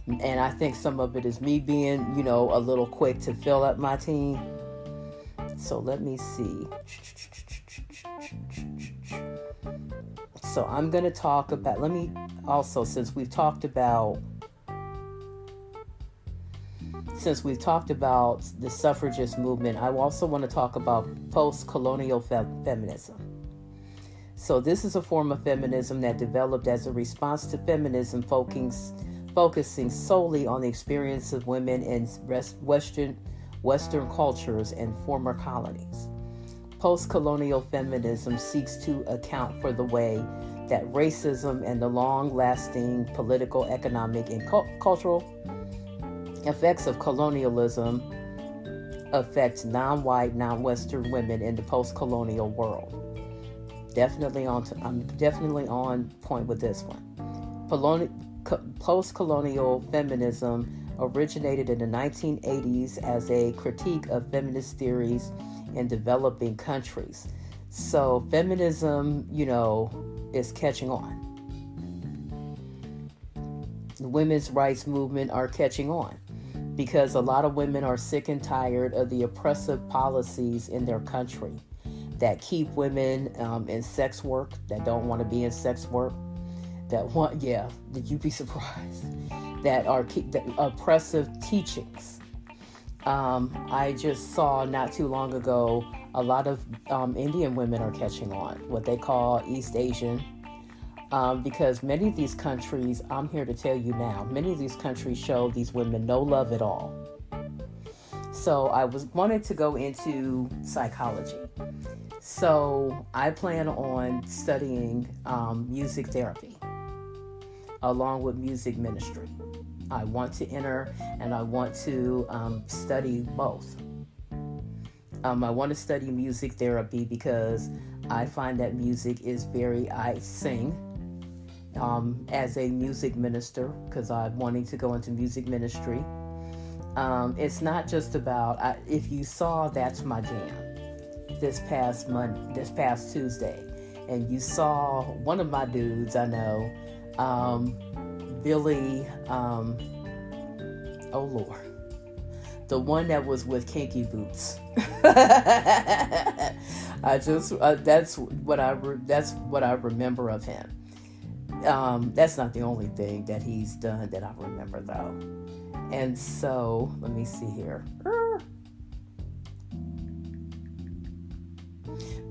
And I think some of it is me being, a little quick to fill up my team. So let me see. So I'm going to talk about, since we've talked about the suffragist movement, I also want to talk about post-colonial feminism. So this is a form of feminism that developed as a response to feminism focusing solely on the experience of women in Western cultures and former colonies. Post-colonial feminism seeks to account for the way that racism and the long-lasting political, economic, and cultural effects of colonialism affect non-white, non-Western women in the post-colonial world. I'm definitely on point with this one. Post-colonial feminism originated in the 1980s as a critique of feminist theories in developing countries. So feminism, is catching on. The women's rights movement are catching on because a lot of women are sick and tired of the oppressive policies in their country that keep women in sex work, that don't want to be in sex work, you'd be surprised, that are the oppressive teachings. I just saw not too long ago, a lot of Indian women are catching on, what they call East Asian, because many of these countries, I'm here to tell you now, many of these countries show these women no love at all. So I wanted to go into psychology. So I plan on studying music therapy along with music ministry. I want to enter and I want to study both. I want to study music therapy because I find that I sing as a music minister because I'm wanting to go into music ministry. It's not just about, if you saw That's My Jam this past Tuesday, and you saw one of my dudes I know, Billy, oh Lord, the one that was with Kinky Boots. That's what I remember of him. That's not the only thing that he's done that I remember though. And so, let me see here.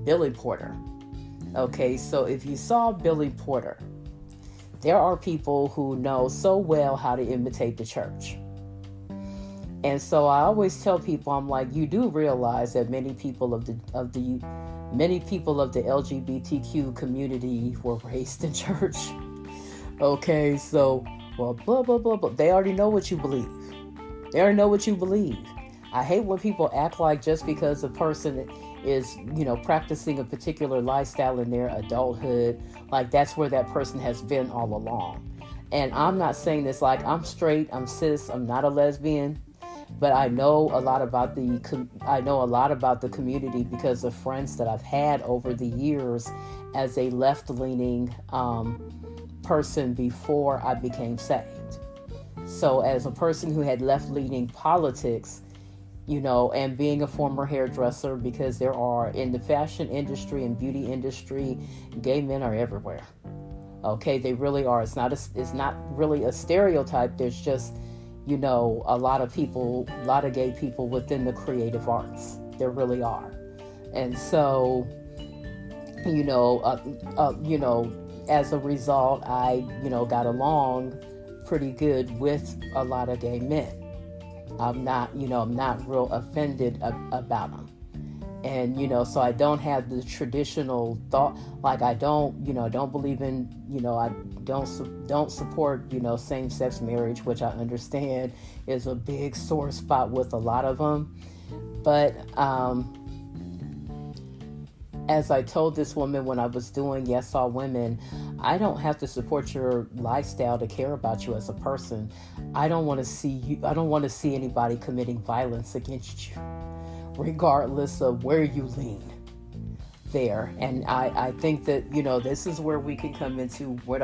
Billy Porter. Okay, so if you saw Billy Porter, there are people who know so well how to imitate the church. And so I always tell people, I'm like, you do realize that many people of the LGBTQ community were raised in church. Okay, so, well, blah, blah, blah, blah. They already know what you believe. I hate when people act like just because a person is, practicing a particular lifestyle in their adulthood, like that's where that person has been all along. And I'm not saying this like I'm straight, I'm cis, I'm not a lesbian, but I know a lot about the community because of friends that I've had over the years as a left-leaning person before I became saved. So as a person who had left-leaning politics, and being a former hairdresser, because there are, in the fashion industry and beauty industry, gay men are everywhere. Okay, they really are. It's not really a stereotype. There's just, a lot of gay people within the creative arts. There really are. And so, as a result, I, got along pretty good with a lot of gay men. I'm not real offended about them. And, so I don't have the traditional thought, like I don't believe in, I don't support, same-sex marriage, which I understand is a big sore spot with a lot of them. But as I told this woman when I was doing Yes All Women, I don't have to support your lifestyle to care about you as a person. I don't want to see anybody committing violence against you, regardless of where you lean there. And I think that, this is where we can come into what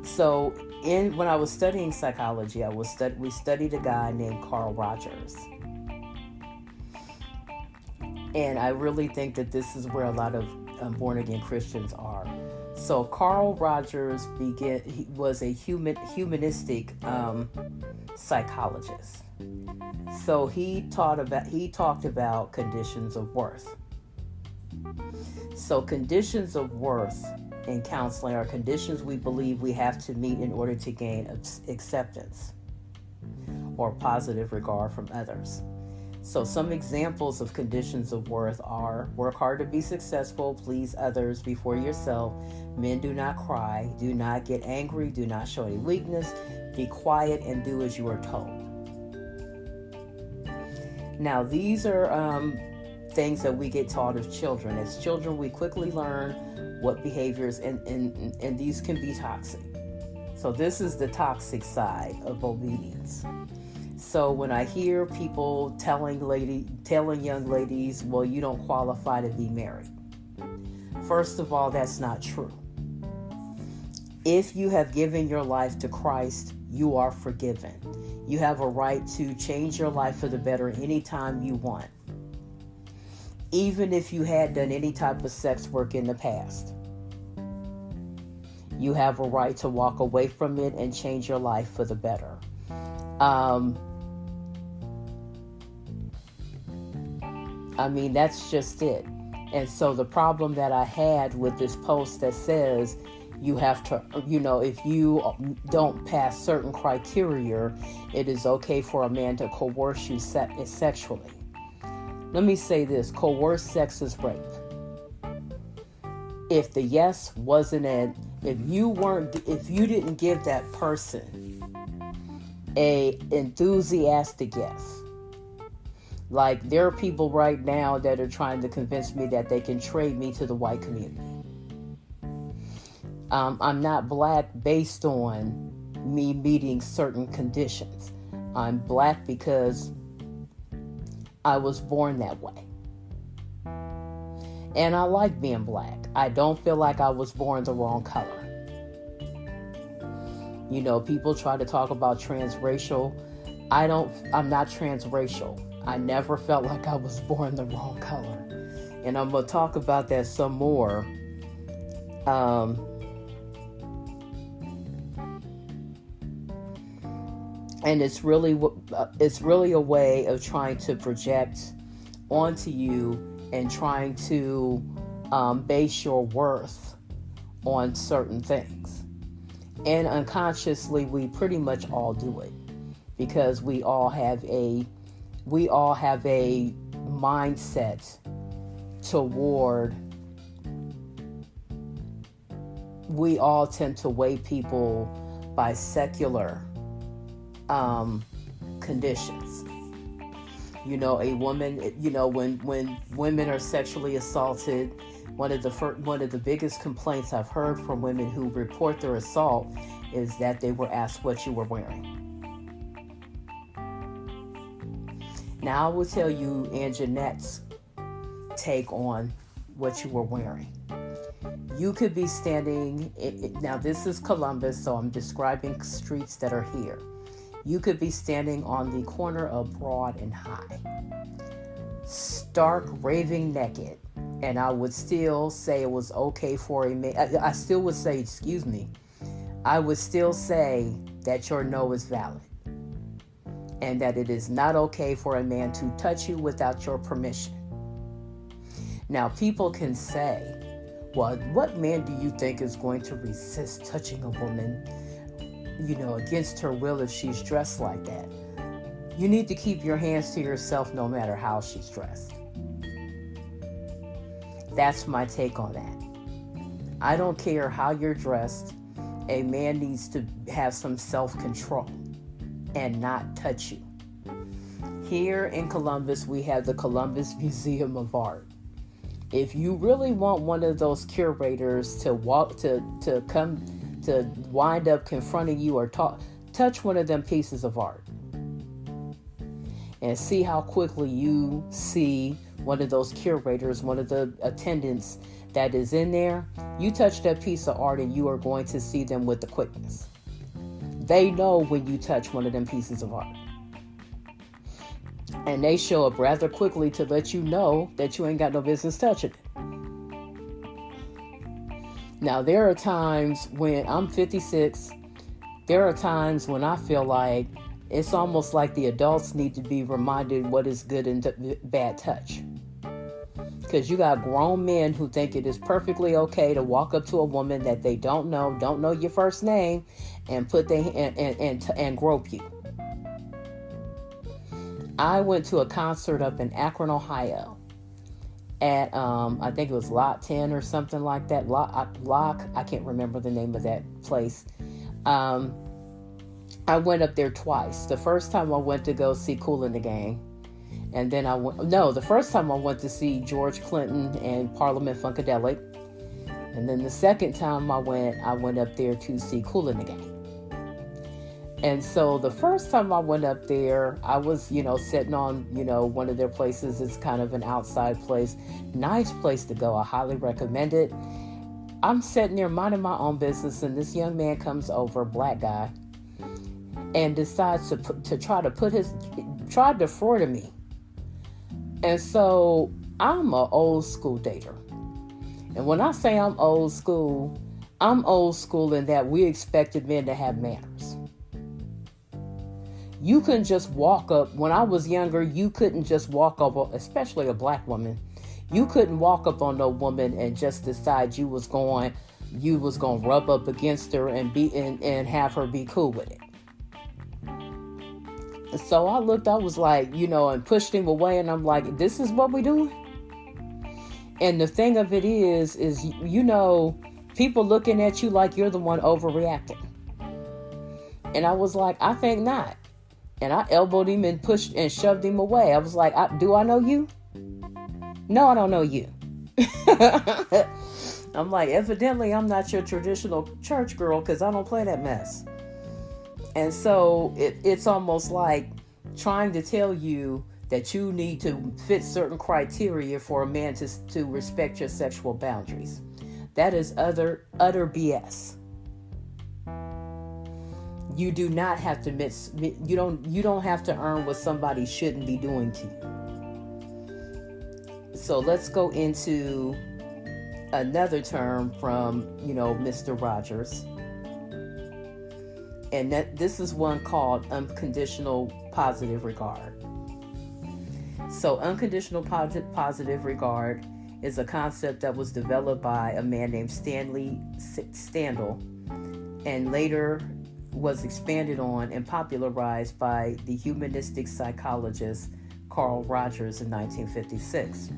so when I was studying psychology, we studied a guy named Carl Rogers. And I really think that this is where a lot of born-again Christians are. So Carl Rogers he was a humanistic psychologist. So he talked about conditions of worth. So conditions of worth in counseling are conditions we believe we have to meet in order to gain acceptance or positive regard from others. So some examples of conditions of worth are: work hard to be successful, please others before yourself, men do not cry, do not get angry, do not show any weakness, be quiet and do as you are told. Now these are things that we get taught as children. As children, we quickly learn what behaviors, and these can be toxic. So this is the toxic side of obedience. So when I hear people telling young ladies, well, you don't qualify to be married. First of all, that's not true. If you have given your life to Christ, you are forgiven. You have a right to change your life for the better anytime you want. Even if you had done any type of sex work in the past, you have a right to walk away from it and change your life for the better. That's just it. And so the problem that I had with this post that says you have to, if you don't pass certain criteria, it is okay for a man to coerce you sexually. Let me say this: coerced sex is rape. If the yes wasn't if you didn't give that person a enthusiastic yes. Like, there are people right now that are trying to convince me that they can trade me to the white community. I'm not black based on me meeting certain conditions. I'm black because I was born that way. And I like being black. I don't feel like I was born the wrong color. People try to talk about transracial. I'm not transracial. I never felt like I was born the wrong color. And I'm going to talk about that some more. And it's really a way of trying to project onto you and trying to base your worth on certain things. And unconsciously, we pretty much all do it because we all have a mindset toward, we all tend to weigh people by secular conditions. A woman, when women are sexually assaulted, one of the biggest complaints I've heard from women who report their assault is that they were asked what you were wearing. Now I will tell you Aunt Jeanette's take on what you were wearing. You could be standing, now this is Columbus, so I'm describing streets that are here. You could be standing on the corner of Broad and High, stark, raving naked, and I would still say it was okay for a man. I still would say, I would still say that your no is valid, and that it is not okay for a man to touch you without your permission. Now, people can say, well, what man do you think is going to resist touching a woman, against her will if she's dressed like that? You need to keep your hands to yourself no matter how she's dressed. That's my take on that. I don't care how you're dressed. A man needs to have some self-control and not touch you. Here in Columbus, we have the Columbus Museum of Art. If you really want one of those curators to wind up confronting you or touch one of them pieces of art and see how quickly you see one of those curators, one of the attendants that is in there. You touch that piece of art and you are going to see them with the quickness. They know when you touch one of them pieces of art. And they show up rather quickly to let you know that you ain't got no business touching it. Now, there are times when I'm 56, there are times when I feel like it's almost like the adults need to be reminded what is good and bad touch. Because you got grown men who think it is perfectly okay to walk up to a woman that they don't know your first name, and put and grope you. I went to a concert up in Akron, Ohio, at I think it was Lot 10 or something like that. Lock, I can't remember the name of that place. I went up there twice. The first time I went to go see Kool and the Gang, and then the first time I went to see George Clinton and Parliament Funkadelic, and then the second time I went up there to see Kool and the Gang. And so the first time I went up there, I was, sitting on, one of their places. It's kind of an outside place. Nice place to go. I highly recommend it. I'm sitting there minding my own business, and this young man comes over, black guy, and decides to try to defraud me. And so I'm an old school dater. And when I say I'm old school in that we expected men to have manners. You couldn't just walk up. When I was younger, you couldn't just walk up, especially a black woman. You couldn't walk up on no woman and just decide you was going to rub up against her and have her be cool with it. So I was like, and pushed him away, and I'm like, this is what we doing? And the thing of it is people looking at you like you're the one overreacting. And I was like, I think not. And I elbowed him and pushed and shoved him away. I was like, do I know you? No, I don't know you. I'm like, evidently, I'm not your traditional church girl because I don't play that mess. And so it's almost like trying to tell you that you need to fit certain criteria for a man to respect your sexual boundaries. That is utter BS. You do not have to you don't have to earn what somebody shouldn't be doing to you. So let's go into another term from, Mr. Rogers. And this is one called unconditional positive regard. So unconditional positive regard is a concept that was developed by a man named Stanley Standel, and later was expanded on and popularized by the humanistic psychologist Carl Rogers in 1956.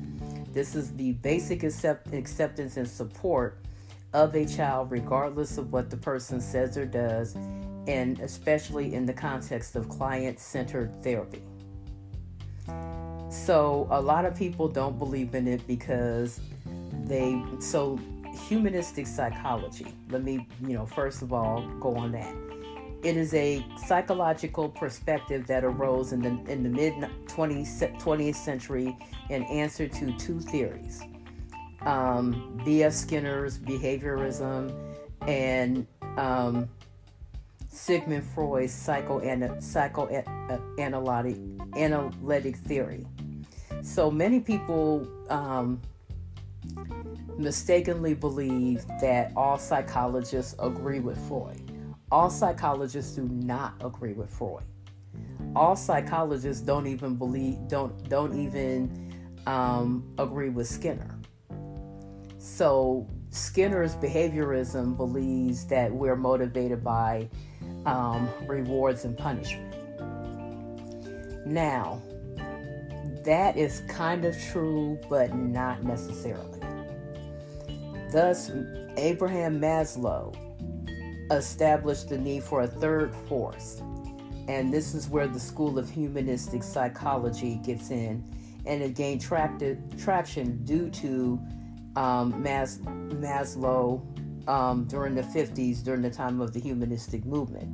This is the basic acceptance and support of a child regardless of what the person says or does, and especially in the context of client-centered therapy. So a lot of people don't believe in it because humanistic psychology, let me, first of all, go on that. It is a psychological perspective that arose in the mid 20th century in answer to two theories, B.F. Skinner's behaviorism and Sigmund Freud's psychoanalytic theory. So many people mistakenly believe that all psychologists agree with Freud. All psychologists do not agree with Freud. All psychologists don't even agree with Skinner. So Skinner's behaviorism believes that we're motivated by rewards and punishment. Now, that is kind of true, but not necessarily. Thus, Abraham Maslow established the need for a third force. And this is where the school of humanistic psychology gets in. And it gained traction due to Maslow during the 50s, during the time of the humanistic movement.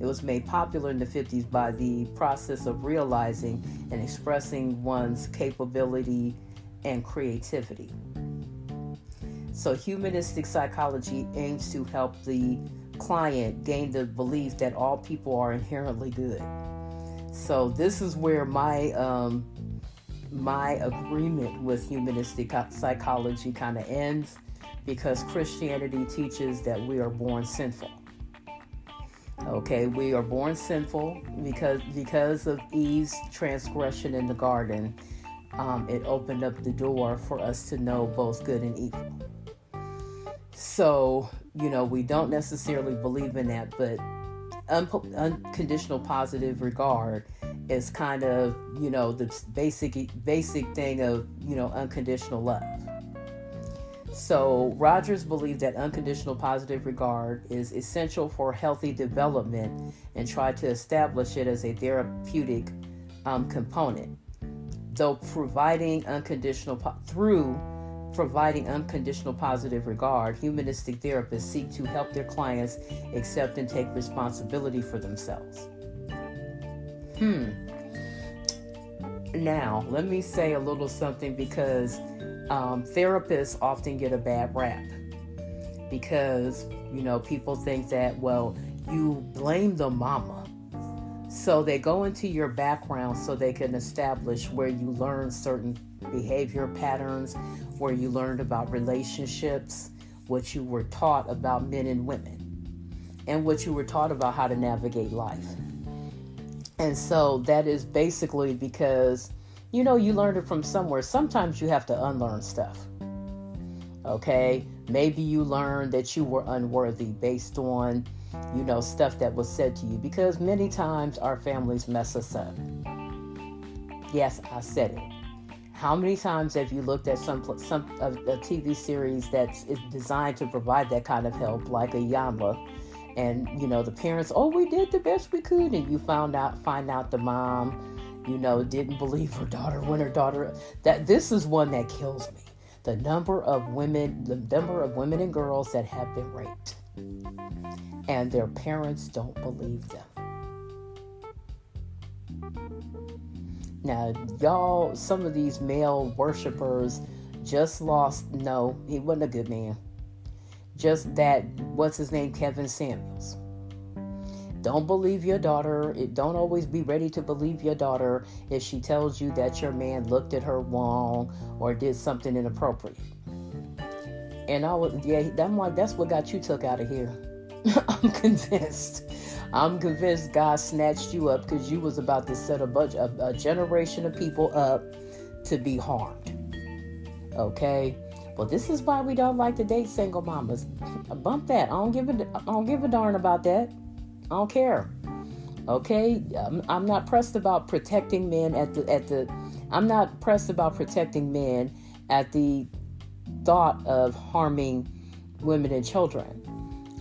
It was made popular in the 50s by the process of realizing and expressing one's capability and creativity. So humanistic psychology aims to help the client gain the belief that all people are inherently good. So this is where my agreement with humanistic psychology kind of ends, because Christianity teaches that we are born sinful. Okay, we are born sinful because of Eve's transgression in the garden. It opened up the door for us to know both good and evil. So, we don't necessarily believe in that, but unconditional positive regard is kind of, the basic thing of, unconditional love. So Rogers believed that unconditional positive regard is essential for healthy development and tried to establish it as a therapeutic component. Though providing unconditional positive regard, humanistic therapists seek to help their clients accept and take responsibility for themselves. Now, let me say a little something, because therapists often get a bad rap because, people think that, well, you blame the mama. So they go into your background so they can establish where you learn certain behavior patterns, where you learned about relationships, what you were taught about men and women, and what you were taught about how to navigate life. And so that is basically because, you learned it from somewhere. Sometimes you have to unlearn stuff. Okay? Maybe you learned that you were unworthy based on, stuff that was said to you, because many times our families mess us up. Yes, I said it. How many times have you looked at a TV series that's designed to provide that kind of help, like a Yama, and the parents, we did the best we could, and you find out the mom, didn't believe her daughter when her daughter. This is one that kills me. The number of women and girls that have been raped, and their parents don't believe them. Now, y'all, some of these male worshipers just lost. No, he wasn't a good man. Just that, what's his name? Kevin Samuels. Don't believe your daughter. Don't always be ready to believe your daughter if she tells you that your man looked at her wrong or did something inappropriate. And I'm like, that's what got you took out of here. I'm convinced God snatched you up because you was about to set a generation of people up to be harmed. Okay? Well, this is why we don't like to date single mamas. Bump that. I don't give a darn about that. I don't care. Okay? I'm not pressed about protecting men I'm not pressed about protecting men at the thought of harming women and children.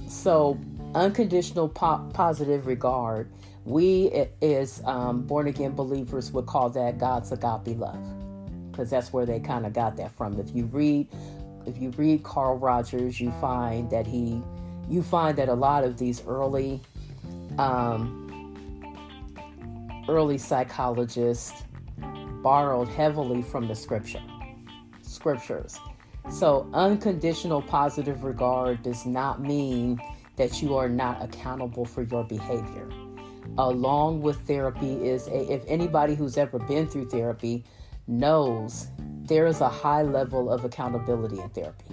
So, unconditional positive regard We, as born again believers, would call that God's agape love, because that's where they kind of got that from. If you read Carl Rogers, you find that a lot of these early psychologists borrowed heavily from the scriptures. So unconditional positive regard does not mean that you are not accountable for your behavior. Along with therapy if anybody who's ever been through therapy knows, there is a high level of accountability in therapy.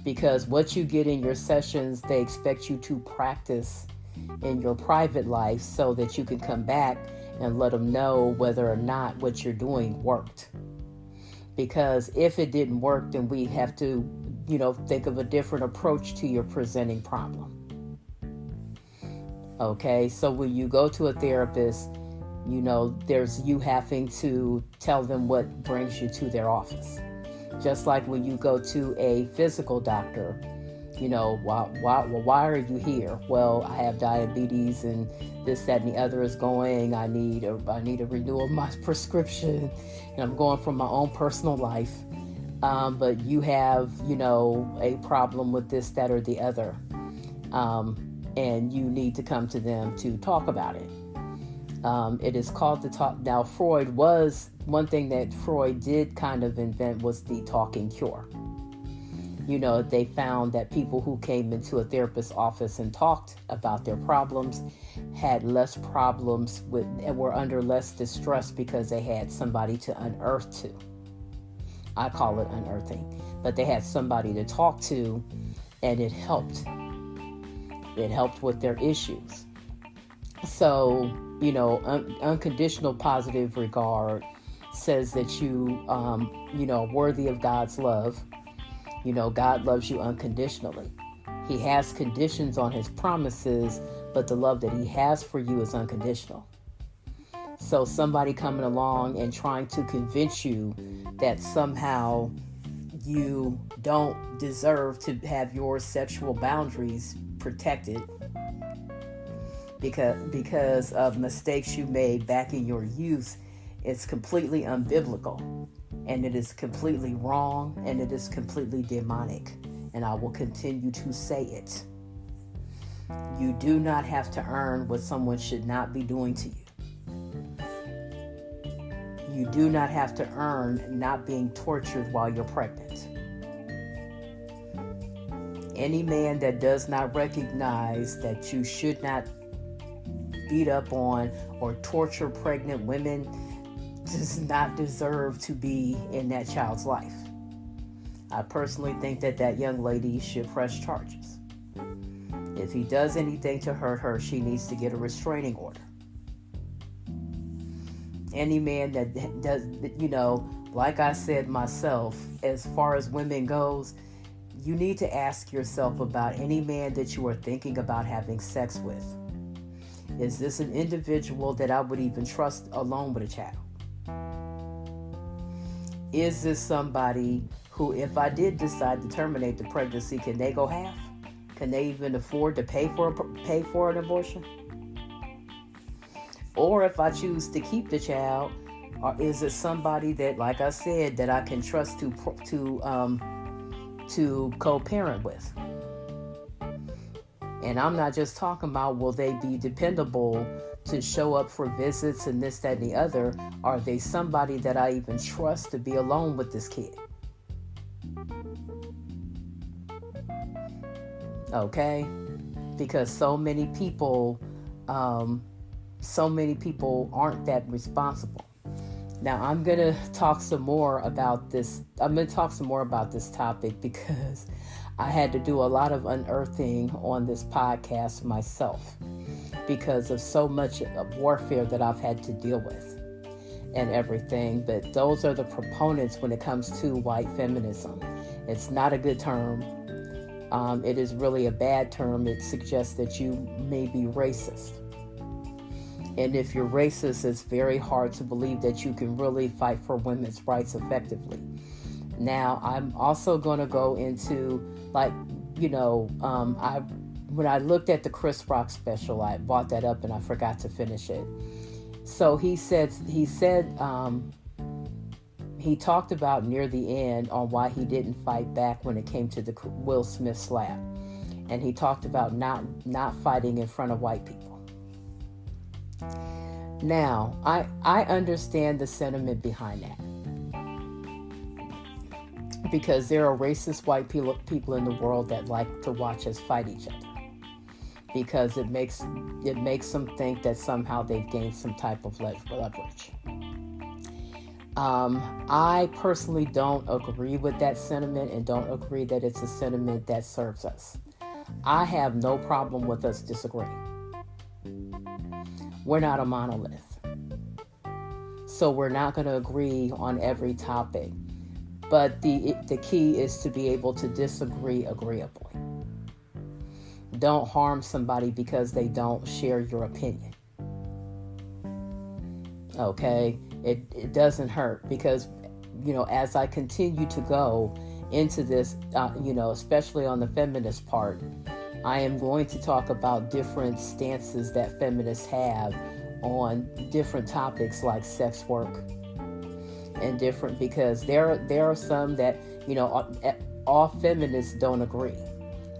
Because what you get in your sessions, they expect you to practice in your private life so that you can come back and let them know whether or not what you're doing worked. Because if it didn't work, then we have to, think of a different approach to your presenting problem. Okay, so when you go to a therapist, there's you having to tell them what brings you to their office. Just like when you go to a physical doctor, why are you here? Well, I have diabetes and this, that, and the other is going. I need a renewal of my prescription, and I'm going from my own personal life. But you have, a problem with this, that, or the other. And you need to come to them to talk about it. It is called the talk. Now, one thing that Freud did kind of invent was the talking cure. They found that people who came into a therapist's office and talked about their problems had less problems and were under less distress because they had somebody to unearth to. I call it unearthing, but they had somebody to talk to, and it helped. It helped with their issues. So, unconditional positive regard says that you are worthy of God's love. God loves you unconditionally. He has conditions on his promises, but the love that he has for you is unconditional. So somebody coming along and trying to convince you that somehow you don't deserve to have your sexual boundaries protected because of mistakes you made back in your youth, it's completely unbiblical. And it is completely wrong, and it is completely demonic. And I will continue to say it. You do not have to earn what someone should not be doing to you. You do not have to earn not being tortured while you're pregnant. Any man that does not recognize that you should not beat up on or torture pregnant women does not deserve to be in that child's life. I personally think that young lady should press charges. If he does anything to hurt her, she needs to get a restraining order. Any man that does, like I said myself, as far as women goes, you need to ask yourself about any man that you are thinking about having sex with. Is this an individual that I would even trust alone with a child? Is this somebody who, if I did decide to terminate the pregnancy, can they go half? Can they even afford to pay for an abortion? Or if I choose to keep the child, or is it somebody that, like I said, that I can trust to co-parent with? And I'm not just talking about, will they be dependable to show up for visits and this, that, and the other? Are they somebody that I even trust to be alone with this kid? Okay? Because so many people aren't that responsible. Now, I'm going to talk some more about this. I'm going to talk some more about this topic because I had to do a lot of unearthing on this podcast myself because of so much warfare that I've had to deal with and everything. But those are the proponents when it comes to white feminism. It's not a good term. It is really a bad term. It suggests that you may be racist. And if you're racist, it's very hard to believe that you can really fight for women's rights effectively. Now, I'm also going to go into, when I looked at the Chris Rock special, I bought that up and I forgot to finish it. So he talked about near the end on why he didn't fight back when it came to the Will Smith slap. And he talked about not fighting in front of white people. Now, I understand the sentiment behind that. Because there are racist white people in the world that like to watch us fight each other. Because it makes them think that somehow they've gained some type of leverage. I personally don't agree with that sentiment and don't agree that it's a sentiment that serves us. I have no problem with us disagreeing. We're not a monolith. So we're not going to agree on every topic. But the key is to be able to disagree agreeably. Don't harm somebody because they don't share your opinion. Okay? It doesn't hurt because, as I continue to go into this, especially on the feminist part, I am going to talk about different stances that feminists have on different topics like sex work and different, because there are some that, all feminists don't agree.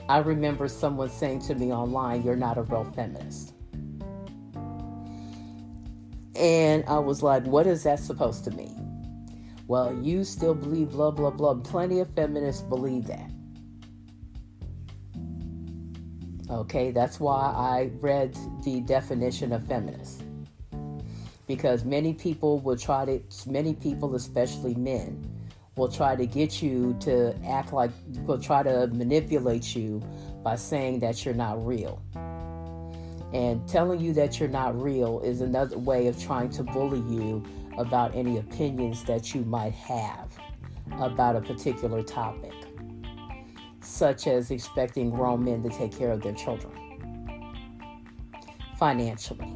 I remember someone saying to me online, "You're not a real feminist." And I was like, what is that supposed to mean? Well, you still believe blah, blah, blah. Plenty of feminists believe that. Okay, that's why I read the definition of feminist. Because many people, especially men, will try to get you to act like, will try to manipulate you by saying that you're not real. And telling you that you're not real is another way of trying to bully you about any opinions that you might have about a particular topic, such as expecting grown men to take care of their children financially.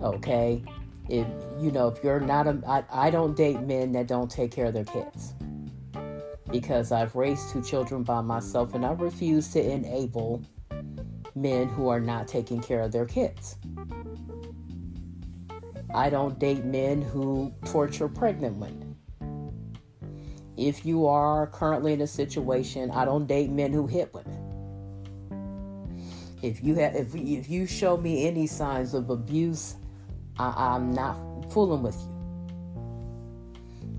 Okay? If you're not I don't date men that don't take care of their kids, because I've raised 2 children by myself and I refuse to enable men who are not taking care of their kids. I don't date men who torture pregnant women. If you are currently in a situation, I don't date men who hit women. If you show me any signs of abuse, I'm not fooling with you.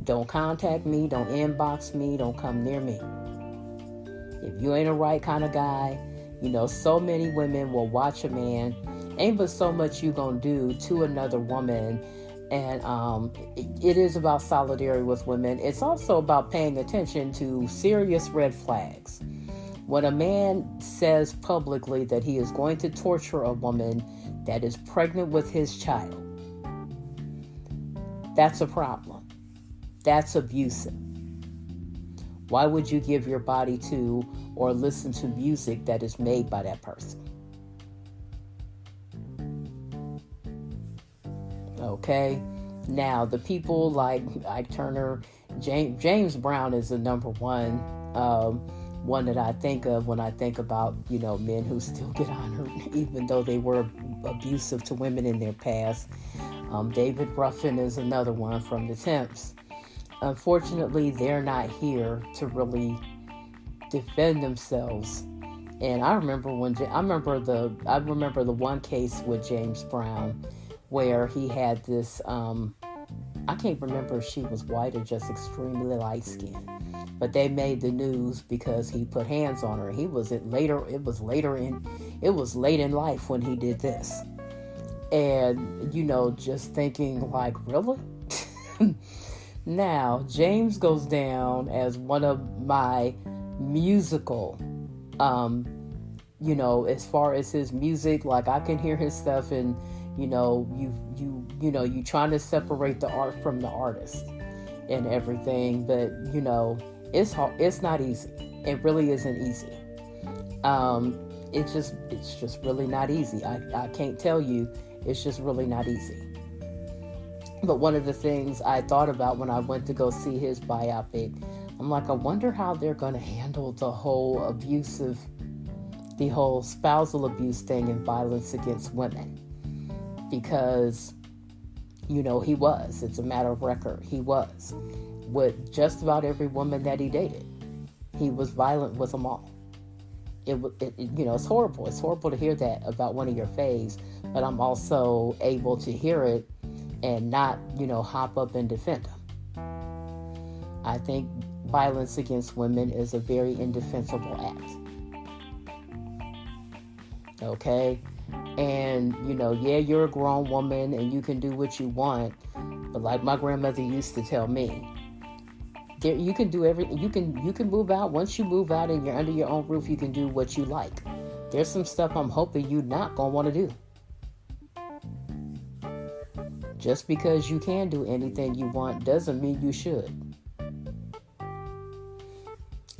Don't contact me, don't inbox me, don't come near me. If you ain't the right kind of guy, so many women will watch a man, ain't but so much you gonna do to another woman. And it is about solidarity with women. It's also about paying attention to serious red flags. When a man says publicly that he is going to torture a woman that is pregnant with his child, that's a problem. That's abusive. Why would you give your body to or listen to music that is made by that person? Okay? Now, the people like Ike Turner, James Brown is the number one that I think of when I think about, men who still get honored, even though they were abusive to women in their past. David Ruffin is another one from the Temps. Unfortunately, they're not here to really defend themselves. And I remember the one case with James Brown where he had this, I can't remember if she was white or just extremely light skinned, but they made the news because he put hands on her. It was late in life when he did this. And, just thinking like, really? Now, James goes down as one of my musical, as far as his music, like I can hear his stuff and, you trying to separate the art from the artist and everything, but, it's hard. It's not easy. It really isn't easy. It's just really not easy. I can't tell you, it's just really not easy. But one of the things I thought about when I went to go see his biopic, I'm like, I wonder how they're going to handle the whole spousal abuse thing and violence against women. Because, he was. It's a matter of record. He was. With just about every woman that he dated, he was violent with them all. It's horrible. It's horrible to hear that about one of your faves, but I'm also able to hear it and not, hop up and defend him. I think violence against women is a very indefensible act. Okay? And, you're a grown woman and you can do what you want, but like my grandmother used to tell me, you can do everything. You can move out. Once you move out and you're under your own roof, you can do what you like. There's some stuff I'm hoping you're not going to want to do. Just because you can do anything you want doesn't mean you should.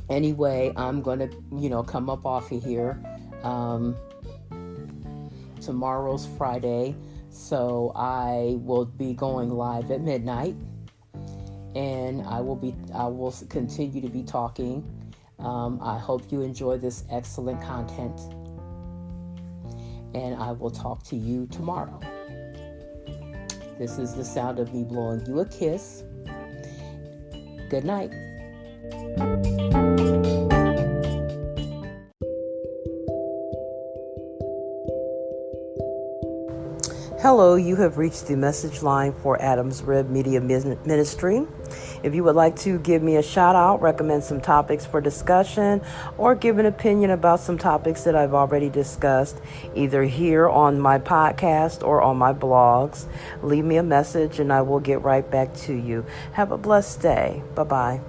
Anyway, I'm going to, come up off of here. Tomorrow's Friday, so I will be going live at midnight. And I will continue to be talking. I hope you enjoy this excellent content. And I will talk to you tomorrow. This is the sound of me blowing you a kiss. Good night. Hello, you have reached the message line for Adam's Rib Media Ministry. If you would like to give me a shout out, recommend some topics for discussion, or give an opinion about some topics that I've already discussed, either here on my podcast or on my blogs, leave me a message and I will get right back to you. Have a blessed day. Bye-bye.